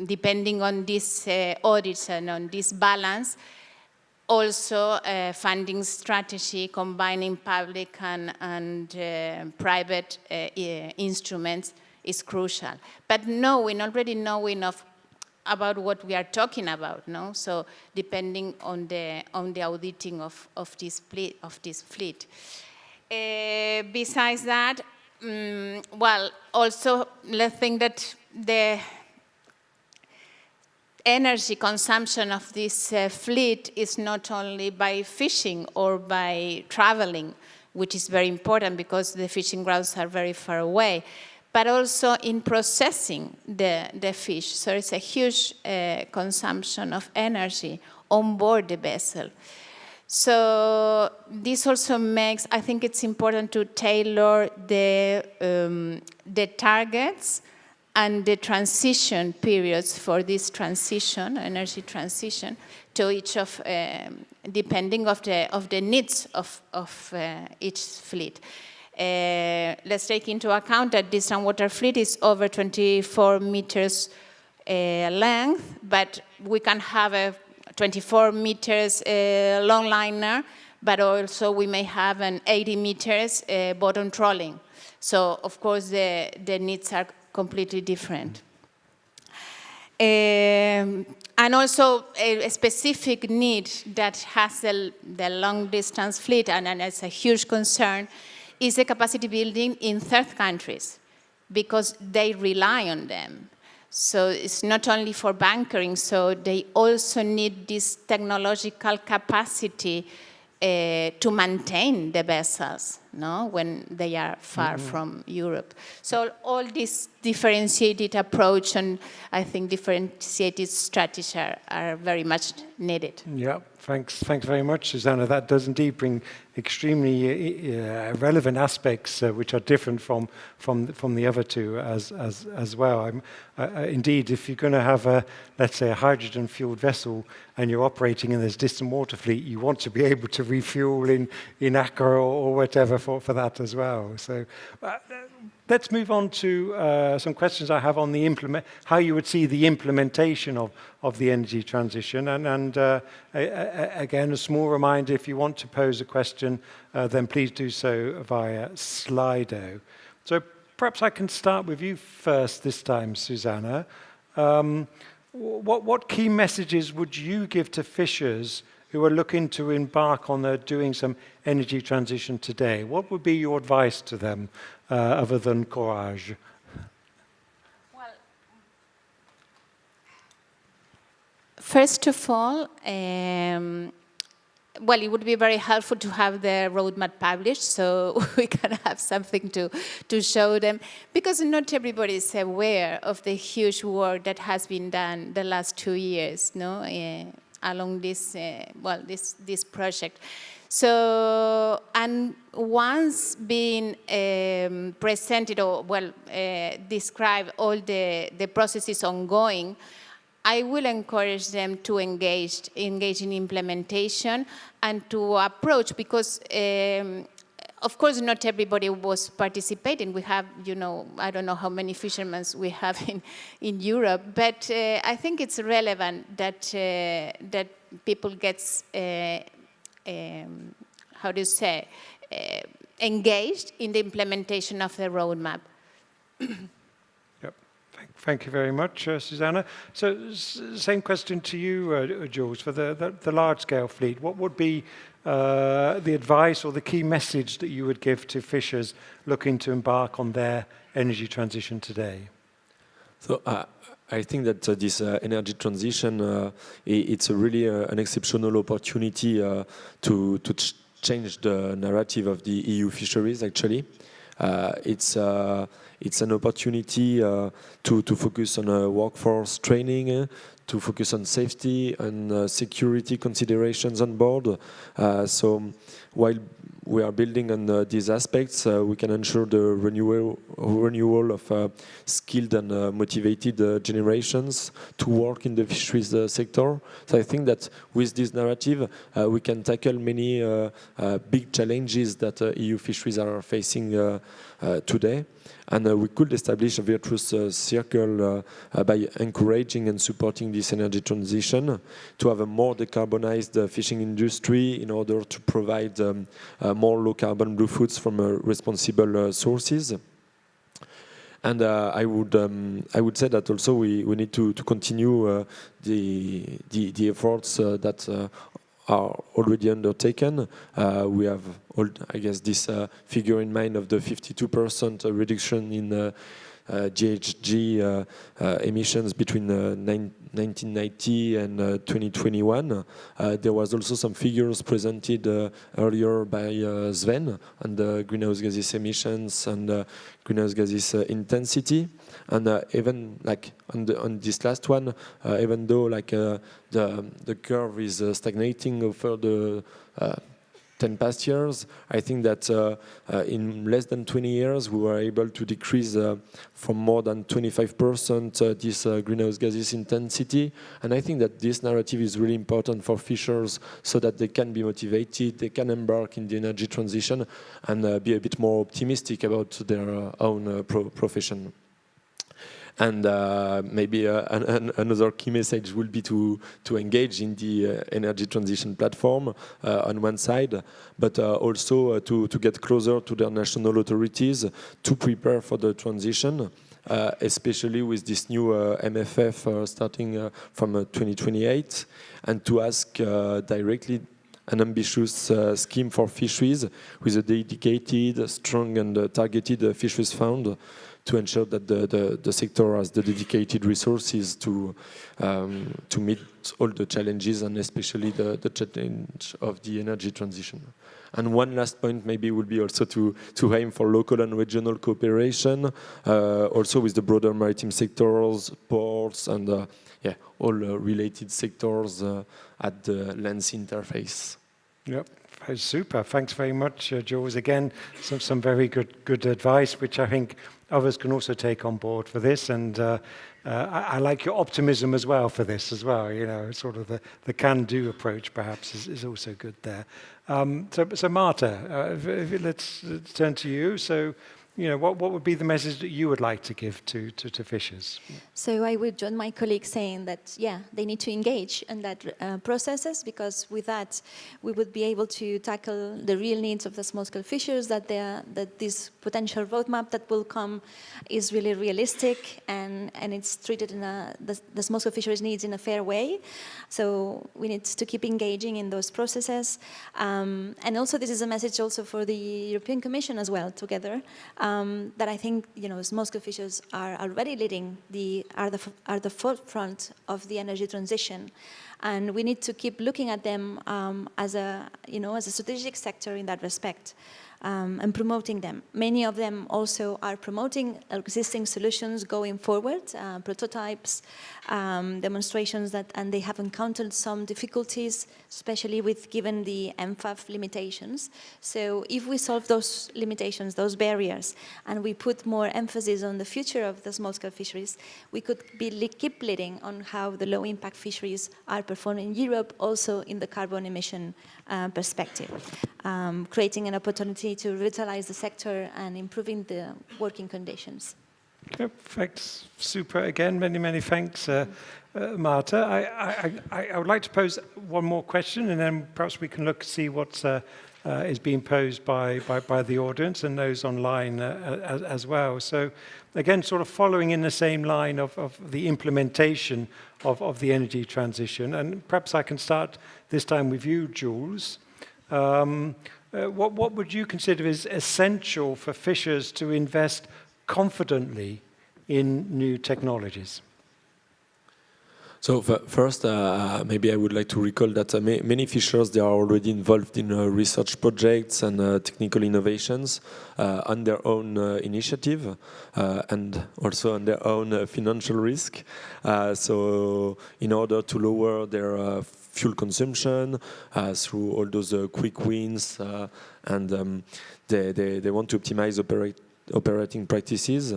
depending on these audits and on this balance, also funding strategy combining public and private instruments is crucial. But already knowing about what we are talking about, no? So depending on the auditing of this fleet. Besides that, well, also let's think that the energy consumption of this fleet is not only by fishing or by traveling, which is very important because the fishing grounds are very far away, but also in processing the fish. So it's a huge consumption of energy on board the vessel. So this also makes, I think it's important to tailor the targets and the transition periods for this transition, energy transition, to each of, depending of the needs of each fleet. Let's take into account that distant water fleet is over 24 meters length, but we can have a 24 meters long liner, but also we may have an 80 meters bottom trawling. So of course the needs are completely different. And also a specific need that has the long distance fleet, and it's a huge concern, is the capacity building in third countries, because they rely on them. So it's not only for bunkering, so they also need this technological capacity to maintain the vessels, no, when they are far from Europe. So all this differentiated approach and I think differentiated strategies are very much needed. Yeah, thanks very much, Susanna. That does indeed bring extremely relevant aspects which are different from the other two as well. Indeed, if you're going to have let's say, a hydrogen-fueled vessel and you're operating in this distant water fleet, you want to be able to refuel in Accra or whatever for that as well. So let's move on to some questions I have on the how you would see the implementation of the energy transition. And again, a small reminder, if you want to pose a question, then please do so via Slido. So perhaps I can start with you first this time, Susanna. What key messages would you give to fishers who are looking to embark on doing some energy transition today? What would be your advice to them other than courage? Well, first of all, well, it would be very helpful to have the roadmap published so we can have something to show them, because not everybody is aware of the huge work that has been done the last 2 years, no, along this, well, this project. So, and once being presented or, well, describe all the processes ongoing, I will encourage them to engage in implementation and to approach, because of course not everybody was participating. We have, you know, I don't know how many fishermen we have in Europe, but I think it's relevant that that people get how do you say, engaged in the implementation of the roadmap. Thank you very much, Susanna. So, same question to you, Jules, for the large-scale fleet. What would be the advice or the key message that you would give to fishers looking to embark on their energy transition today? So, I think that this energy transition, it's a really an exceptional opportunity to change the narrative of the EU fisheries, actually. It's an opportunity to focus on workforce training, to focus on safety and security considerations on board. So while we are building on these aspects, we can ensure the renewal of skilled and motivated generations to work in the fisheries sector. So I think that with this narrative, we can tackle many big challenges that EU fisheries are facing today. And we could establish a virtuous circle by encouraging and supporting this energy transition to have a more decarbonized fishing industry in order to provide more low-carbon blue foods from responsible sources. And I would say that also we need to continue the efforts that are already undertaken. We have, I guess, this figure in mind of the 52% reduction in GHG emissions between 1990 and 2021. There was also some figures presented earlier by Sven on the greenhouse gases emissions and greenhouse gases intensity. And even like on this last one, even though like the curve is stagnating over the 10 past years, I think that in less than 20 years we were able to decrease from more than 25% this greenhouse gases intensity. And I think that this narrative is really important for fishers so that they can be motivated, they can embark in the energy transition and be a bit more optimistic about their own profession. And maybe another key message will be to engage in the energy transition platform on one side, but also to get closer to their national authorities to prepare for the transition, especially with this new MFF starting from 2028, and to ask directly an ambitious scheme for fisheries with a dedicated, strong and targeted fisheries fund to ensure that the sector has the dedicated resources to meet all the challenges, and especially the challenge of the energy transition. And one last point maybe would be also to aim for local and regional cooperation, also with the broader maritime sectors, ports, and all related sectors at the land's interface. Yep, super. Thanks very much, Jules. Again, some very good advice, which I think others can also take on board for this. And I like your optimism as well for this as well. You know, sort of the can-do approach perhaps is also good there. So Marta, let's turn to you. So, you know, what would be the message that you would like to give to fishers? So I would join my colleagues saying that, yeah, they need to engage in that processes, because with that, we would be able to tackle the real needs of the small-scale fishers, that this potential roadmap that will come is really realistic, and it's treated in the small-scale fishers' needs in a fair way. So we need to keep engaging in those processes. And also, this is a message also for the European Commission as well, together, that I think, you know, small-scale fishers are already leading are the forefront of the energy transition, and we need to keep looking at them as a strategic sector in that respect. And promoting them. Many of them also are promoting existing solutions going forward, prototypes, demonstrations and they have encountered some difficulties, especially given the MFAF limitations. So if we solve those limitations, those barriers, and we put more emphasis on the future of the small-scale fisheries, we could keep leading on how the low-impact fisheries are performing in Europe, also in the carbon emission perspective, creating an opportunity to revitalize the sector and improving the working conditions. Yep, thanks. Super. Again, many thanks, Marta. I would like to pose one more question, and then perhaps we can see what is being posed by the audience and those online as well. So again, sort of following in the same line of the implementation of the energy transition, and perhaps I can start this time with you, Jules. What would you consider is essential for fishers to invest confidently in new technologies? So first, maybe I would like to recall that many fishers, they are already involved in research projects and technical innovations on their own initiative and also on their own financial risk. So in order to lower their fuel consumption through all those quick wins, and they want to optimize operating practices.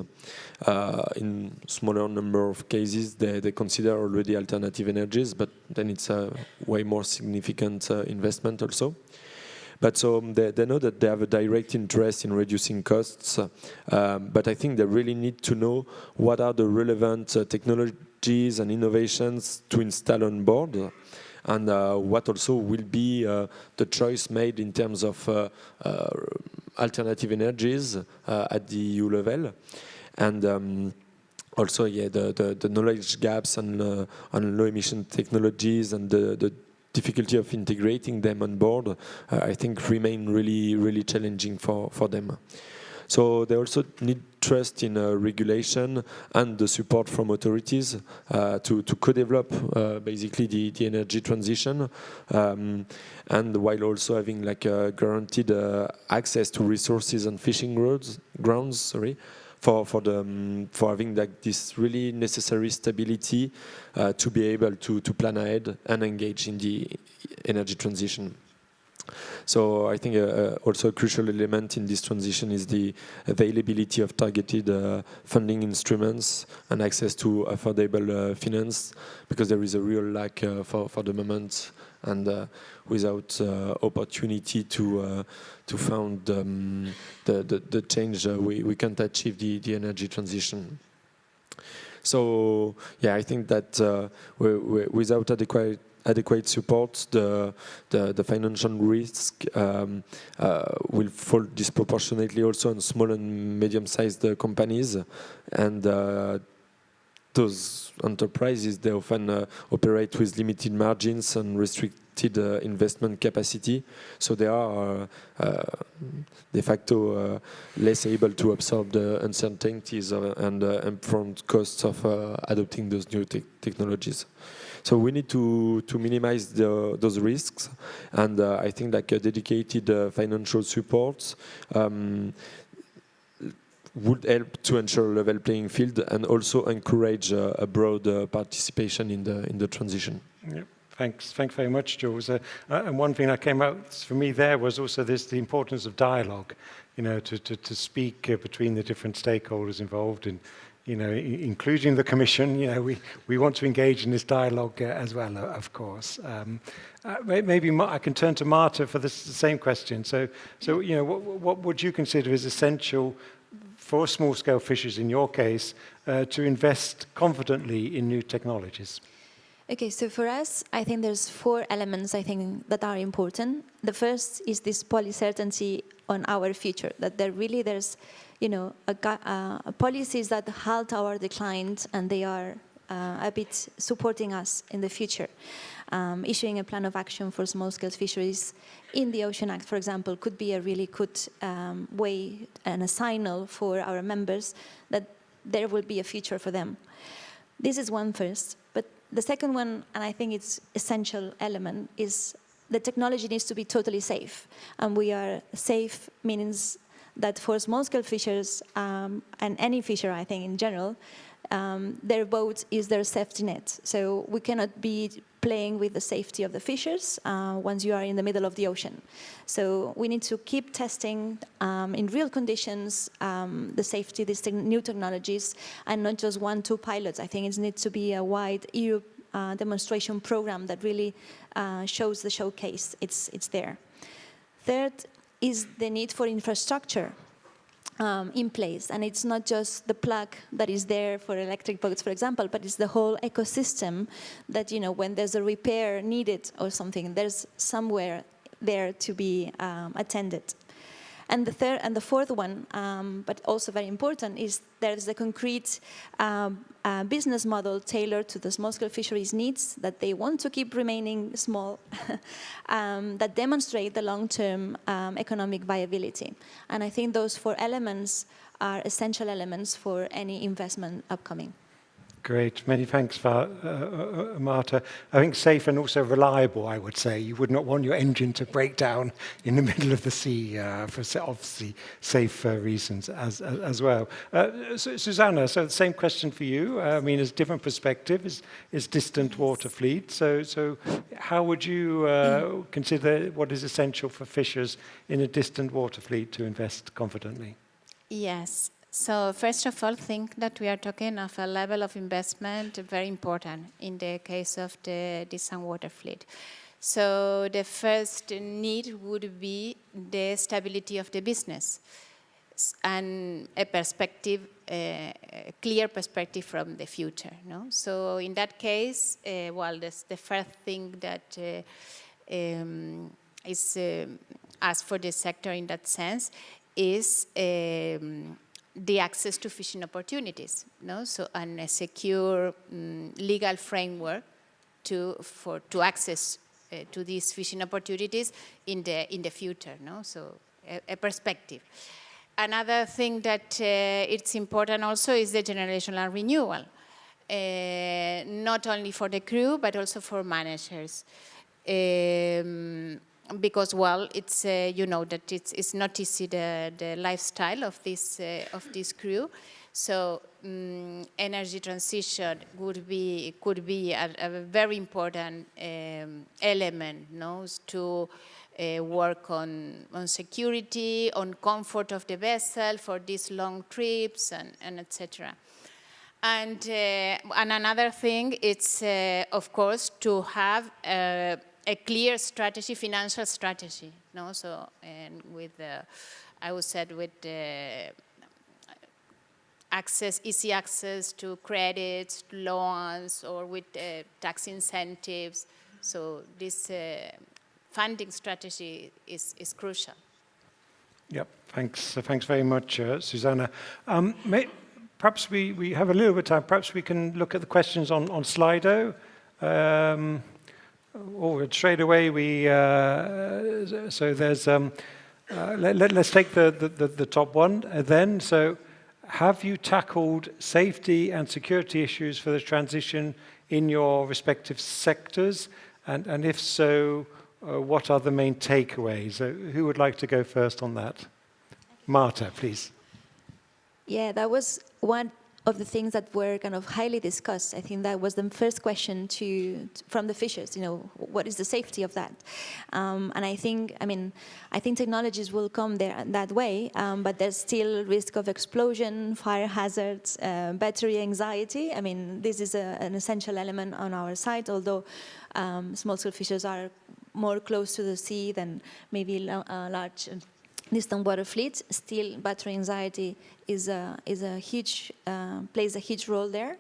In smaller number of cases, they consider already alternative energies, but then it's a way more significant investment also. But so they know that they have a direct interest in reducing costs, but I think they really need to know what are the relevant technologies and innovations to install on board, and what also will be the choice made in terms of alternative energies at the EU level. And also, yeah, the knowledge gaps on low emission technologies and the difficulty of integrating them on board, I think remain really challenging for them. So they also need trust in regulation and the support from authorities to co-develop basically the energy transition, and while also having like guaranteed access to resources and fishing grounds. For having like this really necessary stability to be able to plan ahead and engage in the energy transition. So I think also a crucial element in this transition is the availability of targeted funding instruments and access to affordable finance, because there is a real lack for the moment, and without opportunity to fund the change, we can't achieve the energy transition. So yeah, I think that without adequate support, the financial risk will fall disproportionately also on small and medium-sized companies, and those enterprises, they often operate with limited margins and restricted investment capacity, so they are de facto less able to absorb the uncertainties and upfront costs of adopting those new technologies. So we need to minimize those risks, and I think like a dedicated financial support would help to ensure a level playing field and also encourage a broad participation in the transition. Yep. Thanks very much, Jules. And one thing that came out for me there was also the importance of dialogue, to speak between the different stakeholders involved, and including the Commission. We want to engage in this dialogue as well, of course. Maybe I can turn to Marta for the same question. So what would you consider is essential for small-scale fishers, in your case, to invest confidently in new technologies? Okay, so for us, I think there's 4 elements I think that are important. The first is this policy certainty on our future, that there's policies that halt our decline, and they are a bit supporting us in the future. Issuing a plan of action for small-scale fisheries in the Ocean Act, for example, could be a really good way and a signal for our members that there will be a future for them. This is one first. But the second one, and I think it's essential element, is the technology needs to be totally safe. And we are safe means that for small-scale fishers, and any fisher, I think, in general, their boat is their safety net. So we cannot be playing with the safety of the fishers once you are in the middle of the ocean. So we need to keep testing in real conditions the safety, these new technologies, and not just 1-2 pilots. I think it needs to be a wide EU demonstration program that really shows the showcase. It's there. Third is the need for infrastructure in place, and it's not just the plug that is there for electric boats, for example, but it's the whole ecosystem that, when there's a repair needed or something, there's somewhere there to be attended. And the fourth one, but also very important, is there's the concrete business model tailored to the small-scale fisheries needs, that they want to keep remaining small, that demonstrate the long-term economic viability. And I think those 4 elements are essential elements for any investment upcoming. Great, many thanks, Marta. I think safe and also reliable, I would say. You would not want your engine to break down in the middle of the sea for obviously safe reasons as well. Susanna, so the same question for you. I mean, it's a different perspective, is distant water fleet. So how would you consider what is essential for fishers in a distant water fleet to invest confidently? Yes. So first of all, think that we are talking of a level of investment very important in the case of the distant water fleet. So the first need would be the stability of the business and a perspective, a clear perspective from the future. No? So in that case, the first thing that is asked for the sector in that sense is the access to fishing opportunities, no? So, and a secure legal framework to access to these fishing opportunities in the future, no? So, a perspective. Another thing that it's important also is the generational renewal, not only for the crew but also for managers. Because it's that it's not easy the lifestyle of this crew, so energy transition could be a very important element, no, to work on security, on comfort of the vessel for these long trips and etc. And another thing, it's of course to have a clear strategy, financial strategy, no? So, and with I would say with easy access to credits, loans, or with tax incentives. So this funding strategy is crucial. Yep, thanks very much, Susanna. perhaps we have a little bit of time. Perhaps we can look at the questions on Slido. Straight away, so there's, let's take the top one then. So, have you tackled safety and security issues for the transition in your respective sectors? And if so, what are the main takeaways? Who would like to go first on that? Marta, please. Yeah, that was one of the things that were kind of highly discussed. I think that was the first question from the fishers, what is the safety of that? And I think technologies will come there that way, but there's still risk of explosion, fire hazards, battery anxiety. I mean, this is an essential element on our side, although small-scale fishers are more close to the sea than maybe large distant water fleets. Still, battery anxiety is a huge plays a huge role there.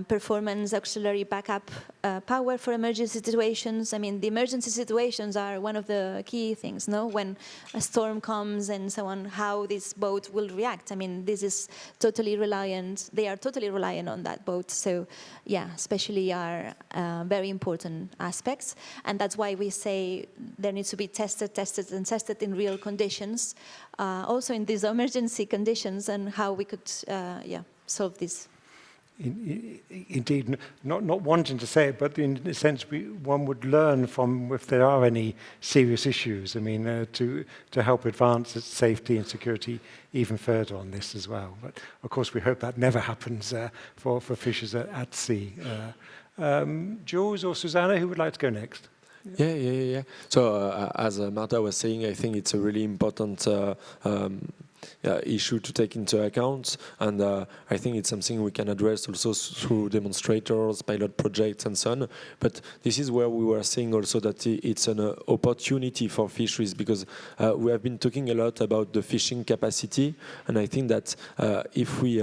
Performance auxiliary backup power for emergency situations. I mean, the emergency situations are one of the key things, no? When a storm comes and so on, how this boat will react. I mean, this is totally reliant. They are totally reliant on that boat. So, yeah, especially are very important aspects. And that's why we say there needs to be tested in real conditions. Also in these emergency conditions, and how we could, solve this. Indeed, not wanting to say it, but in a sense, one would learn from if there are any serious issues. I mean, to help advance its safety and security even further on this as well. But of course, we hope that never happens for fishers at sea. Jules or Susanna, who would like to go next? Yeah. So as Marta was saying, I think it's a really important issue to take into account, and I think it's something we can address also through demonstrators, pilot projects, and so on. But this is where we were saying also that it's an opportunity for fisheries, because we have been talking a lot about the fishing capacity, and I think that if we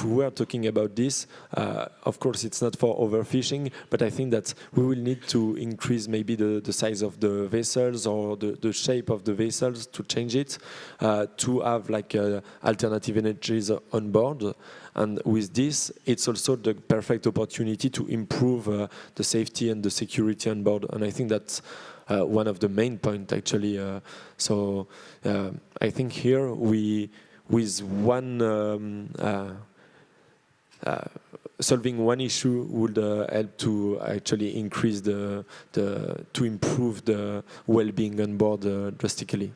were talking about this, of course it's not for overfishing, but I think that we will need to increase maybe the size of the vessels or the shape of the vessels, to change it, to have like alternative energies on board. And with this, it's also the perfect opportunity to improve the safety and the security on board. And I think that's one of the main points, actually. So I think here with one solving one issue would help to actually increase to improve the well-being on board drastically.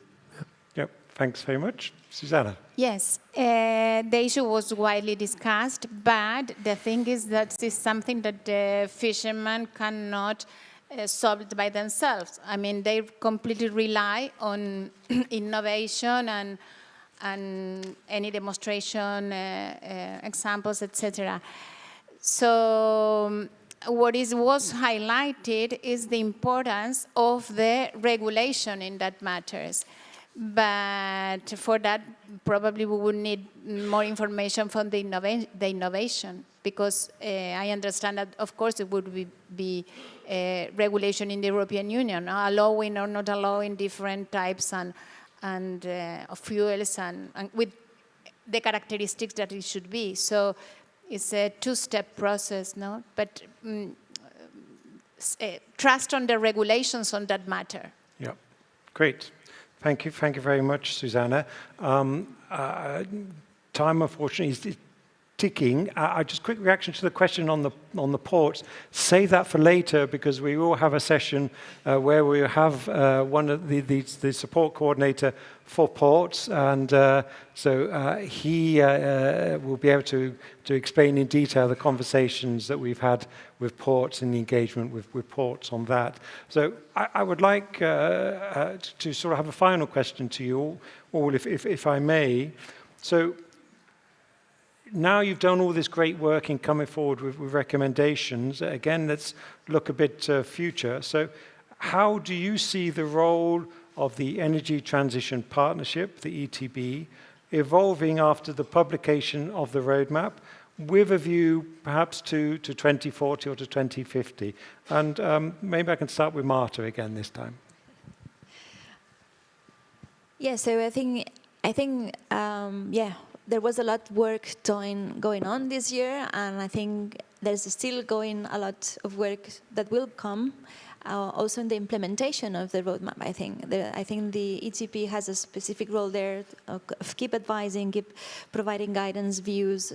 Yep, thanks very much. Susanna. Yes, the issue was widely discussed, but the thing is that this is something that the fishermen cannot solve by themselves. I mean, they completely rely on innovation and any demonstration examples, etc. So what was highlighted is the importance of the regulation in that matters. But for that, probably we would need more information from the innovation, because I understand that, of course, it would be regulation in the European Union, allowing or not allowing different types of fuels and with the characteristics that it should be. So it's a two-step process, no? But trust on the regulations on that matter. Yeah, great. Thank you very much, Susanna. Time, unfortunately, is ticking. Just quick reaction to the question on the ports. Save that for later, because we will have a session where we have one of the support coordinator for ports, and so he will be able to explain in detail the conversations that we've had with ports and the engagement with ports on that. So I would like to sort of have a final question to you all, if I may. So now you've done all this great work in coming forward with recommendations. Again, let's look a bit future. So how do you see the role of the Energy Transition Partnership, the ETB, evolving after the publication of the roadmap, with a view perhaps to 2040 or to 2050? And maybe I can start with Marta again this time. Yeah, so I think there was a lot of work going on this year, and I think there's still going a lot of work that will come. Also in the implementation of the roadmap, I think. I think the ETP has a specific role there of keep advising, keep providing guidance, views.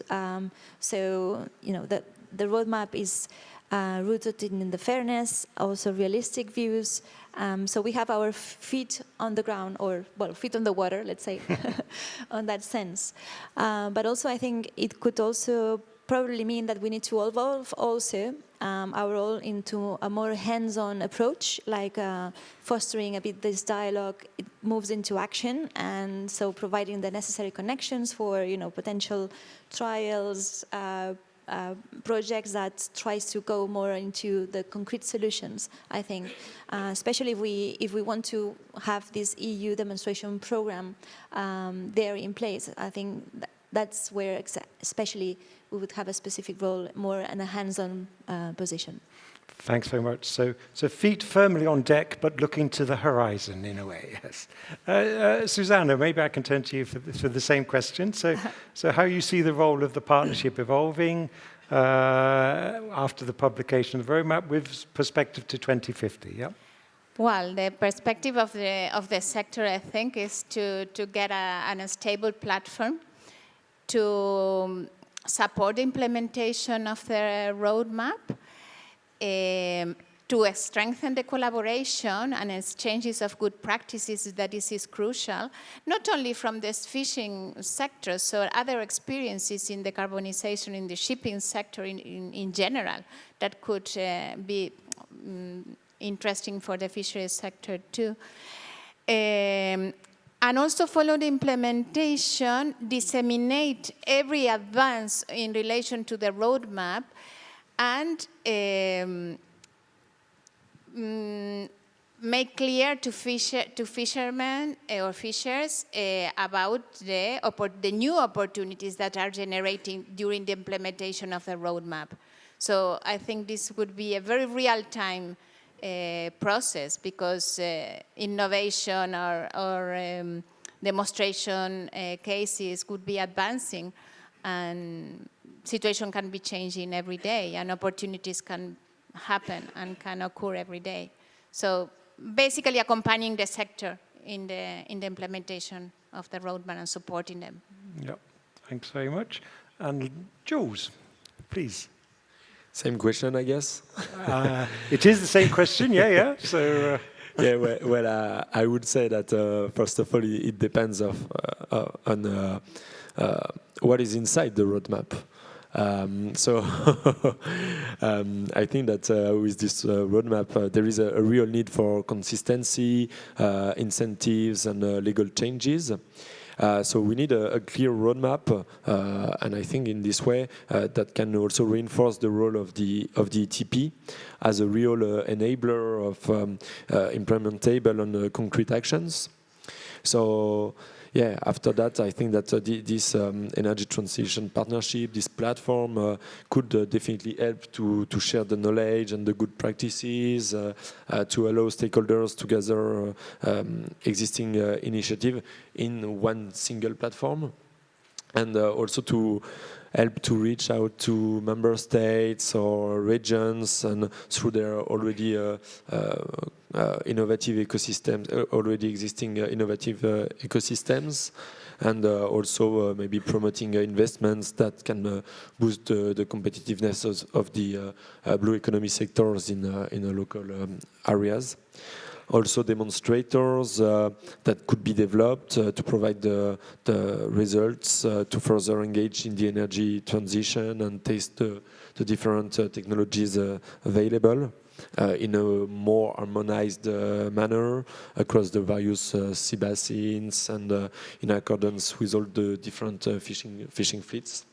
So, you know, the roadmap is rooted in the fairness, also realistic views. So we have our feet on the ground, or, well, feet on the water, let's say, on that sense. But also I think it could also probably mean that we need to evolve also our role into a more hands-on approach, like fostering a bit this dialogue. It moves into action, and so providing the necessary connections for, you know, potential trials, projects that tries to go more into the concrete solutions. I think, especially if we want to have this EU demonstration program there in place, I think that's where especially we would have a specific role, more in a hands-on position. Thanks very much. So feet firmly on deck, but looking to the horizon in a way, yes. Susanna, maybe I can turn to you for the same question. So how you see the role of the partnership evolving after the publication of the roadmap with perspective to 2050, yeah? Well, the perspective of the sector, I think, is to get a stable platform to support the implementation of the roadmap, to strengthen the collaboration and exchanges of good practices. That is crucial, not only from this fishing sector, so other experiences in the decarbonization in the shipping sector in general that could be interesting for the fisheries sector too. And also follow the implementation, disseminate every advance in relation to the roadmap, and make clear to fishermen or fishers about the new opportunities that are generating during the implementation of the roadmap. So I think this would be a very real-time process, because innovation or demonstration cases could be advancing, and situation can be changing every day, and opportunities can happen and can occur every day. So basically accompanying the sector in the implementation of the roadmap and supporting them. Yeah, thanks very much. And Jules, please. Same question, I guess. It is the same question, yeah. So. Yeah, well, I would say that first of all, it depends on what is inside the roadmap. So I think that with this roadmap, there is a real need for consistency, incentives, and legal changes. So we need a clear roadmap, and I think in this way that can also reinforce the role of the ETP as a real enabler of implementable and concrete actions. So yeah, after that, I think that this energy transition partnership, this platform, could definitely help to share the knowledge and the good practices, to allow stakeholders to gather existing initiative in one single platform, and also to help to reach out to member states or regions, and through their already innovative ecosystems, already existing innovative ecosystems, and also maybe promoting investments that can boost the competitiveness of the blue economy sectors in the local areas. Also demonstrators that could be developed to provide the results to further engage in the energy transition and test the different technologies available in a more harmonized manner across the various sea basins and in accordance with all the different fishing fleets.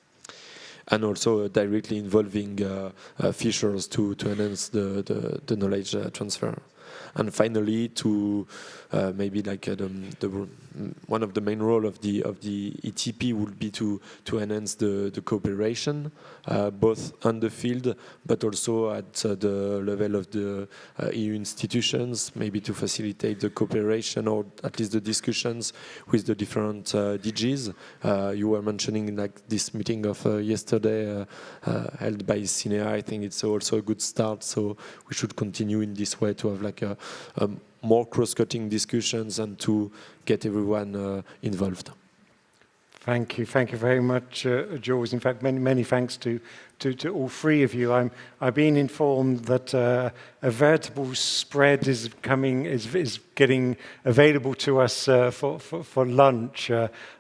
And also directly involving fishers to enhance the knowledge transfer. And finally, to maybe like one of the main role of the ETP would be to enhance the cooperation, both on the field, but also at the level of the EU institutions, maybe to facilitate the cooperation or at least the discussions with the different DGs. You were mentioning like this meeting of yesterday held by CINEA. I think it's also a good start, so we should continue in this way to have like a more cross-cutting discussions and to get everyone involved. Thank you very much, Jules. In fact, many thanks to all three of you. I've been informed that a veritable spread is getting available to us for lunch.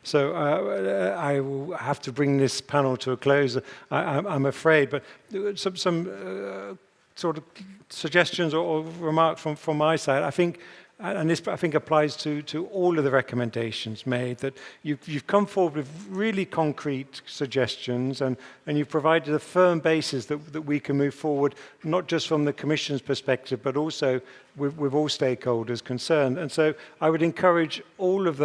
So I will have to bring this panel to a close, I'm afraid. But some sort of suggestions or remarks from my side. I think, and this I think applies to all of the recommendations made, that you've come forward with really concrete suggestions and you've provided a firm basis that we can move forward, not just from the Commission's perspective, but also with all stakeholders concerned. And so I would encourage all of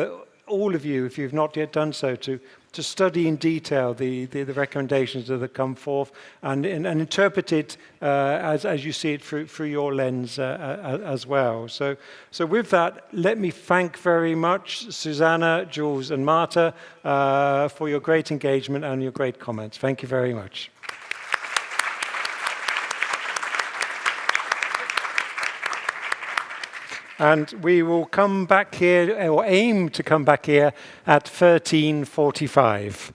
you, if you've not yet done so, to study in detail the recommendations that come forth and interpret it as you see it through your lens as well. So with that, let me thank very much Susanna, Jules and Marta for your great engagement and your great comments. Thank you very much. And we will come back here, or aim to come back here, at 13:45.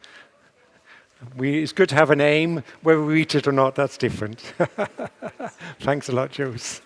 It's good to have an aim. Whether we reach it or not, that's different. Thanks a lot, Jules.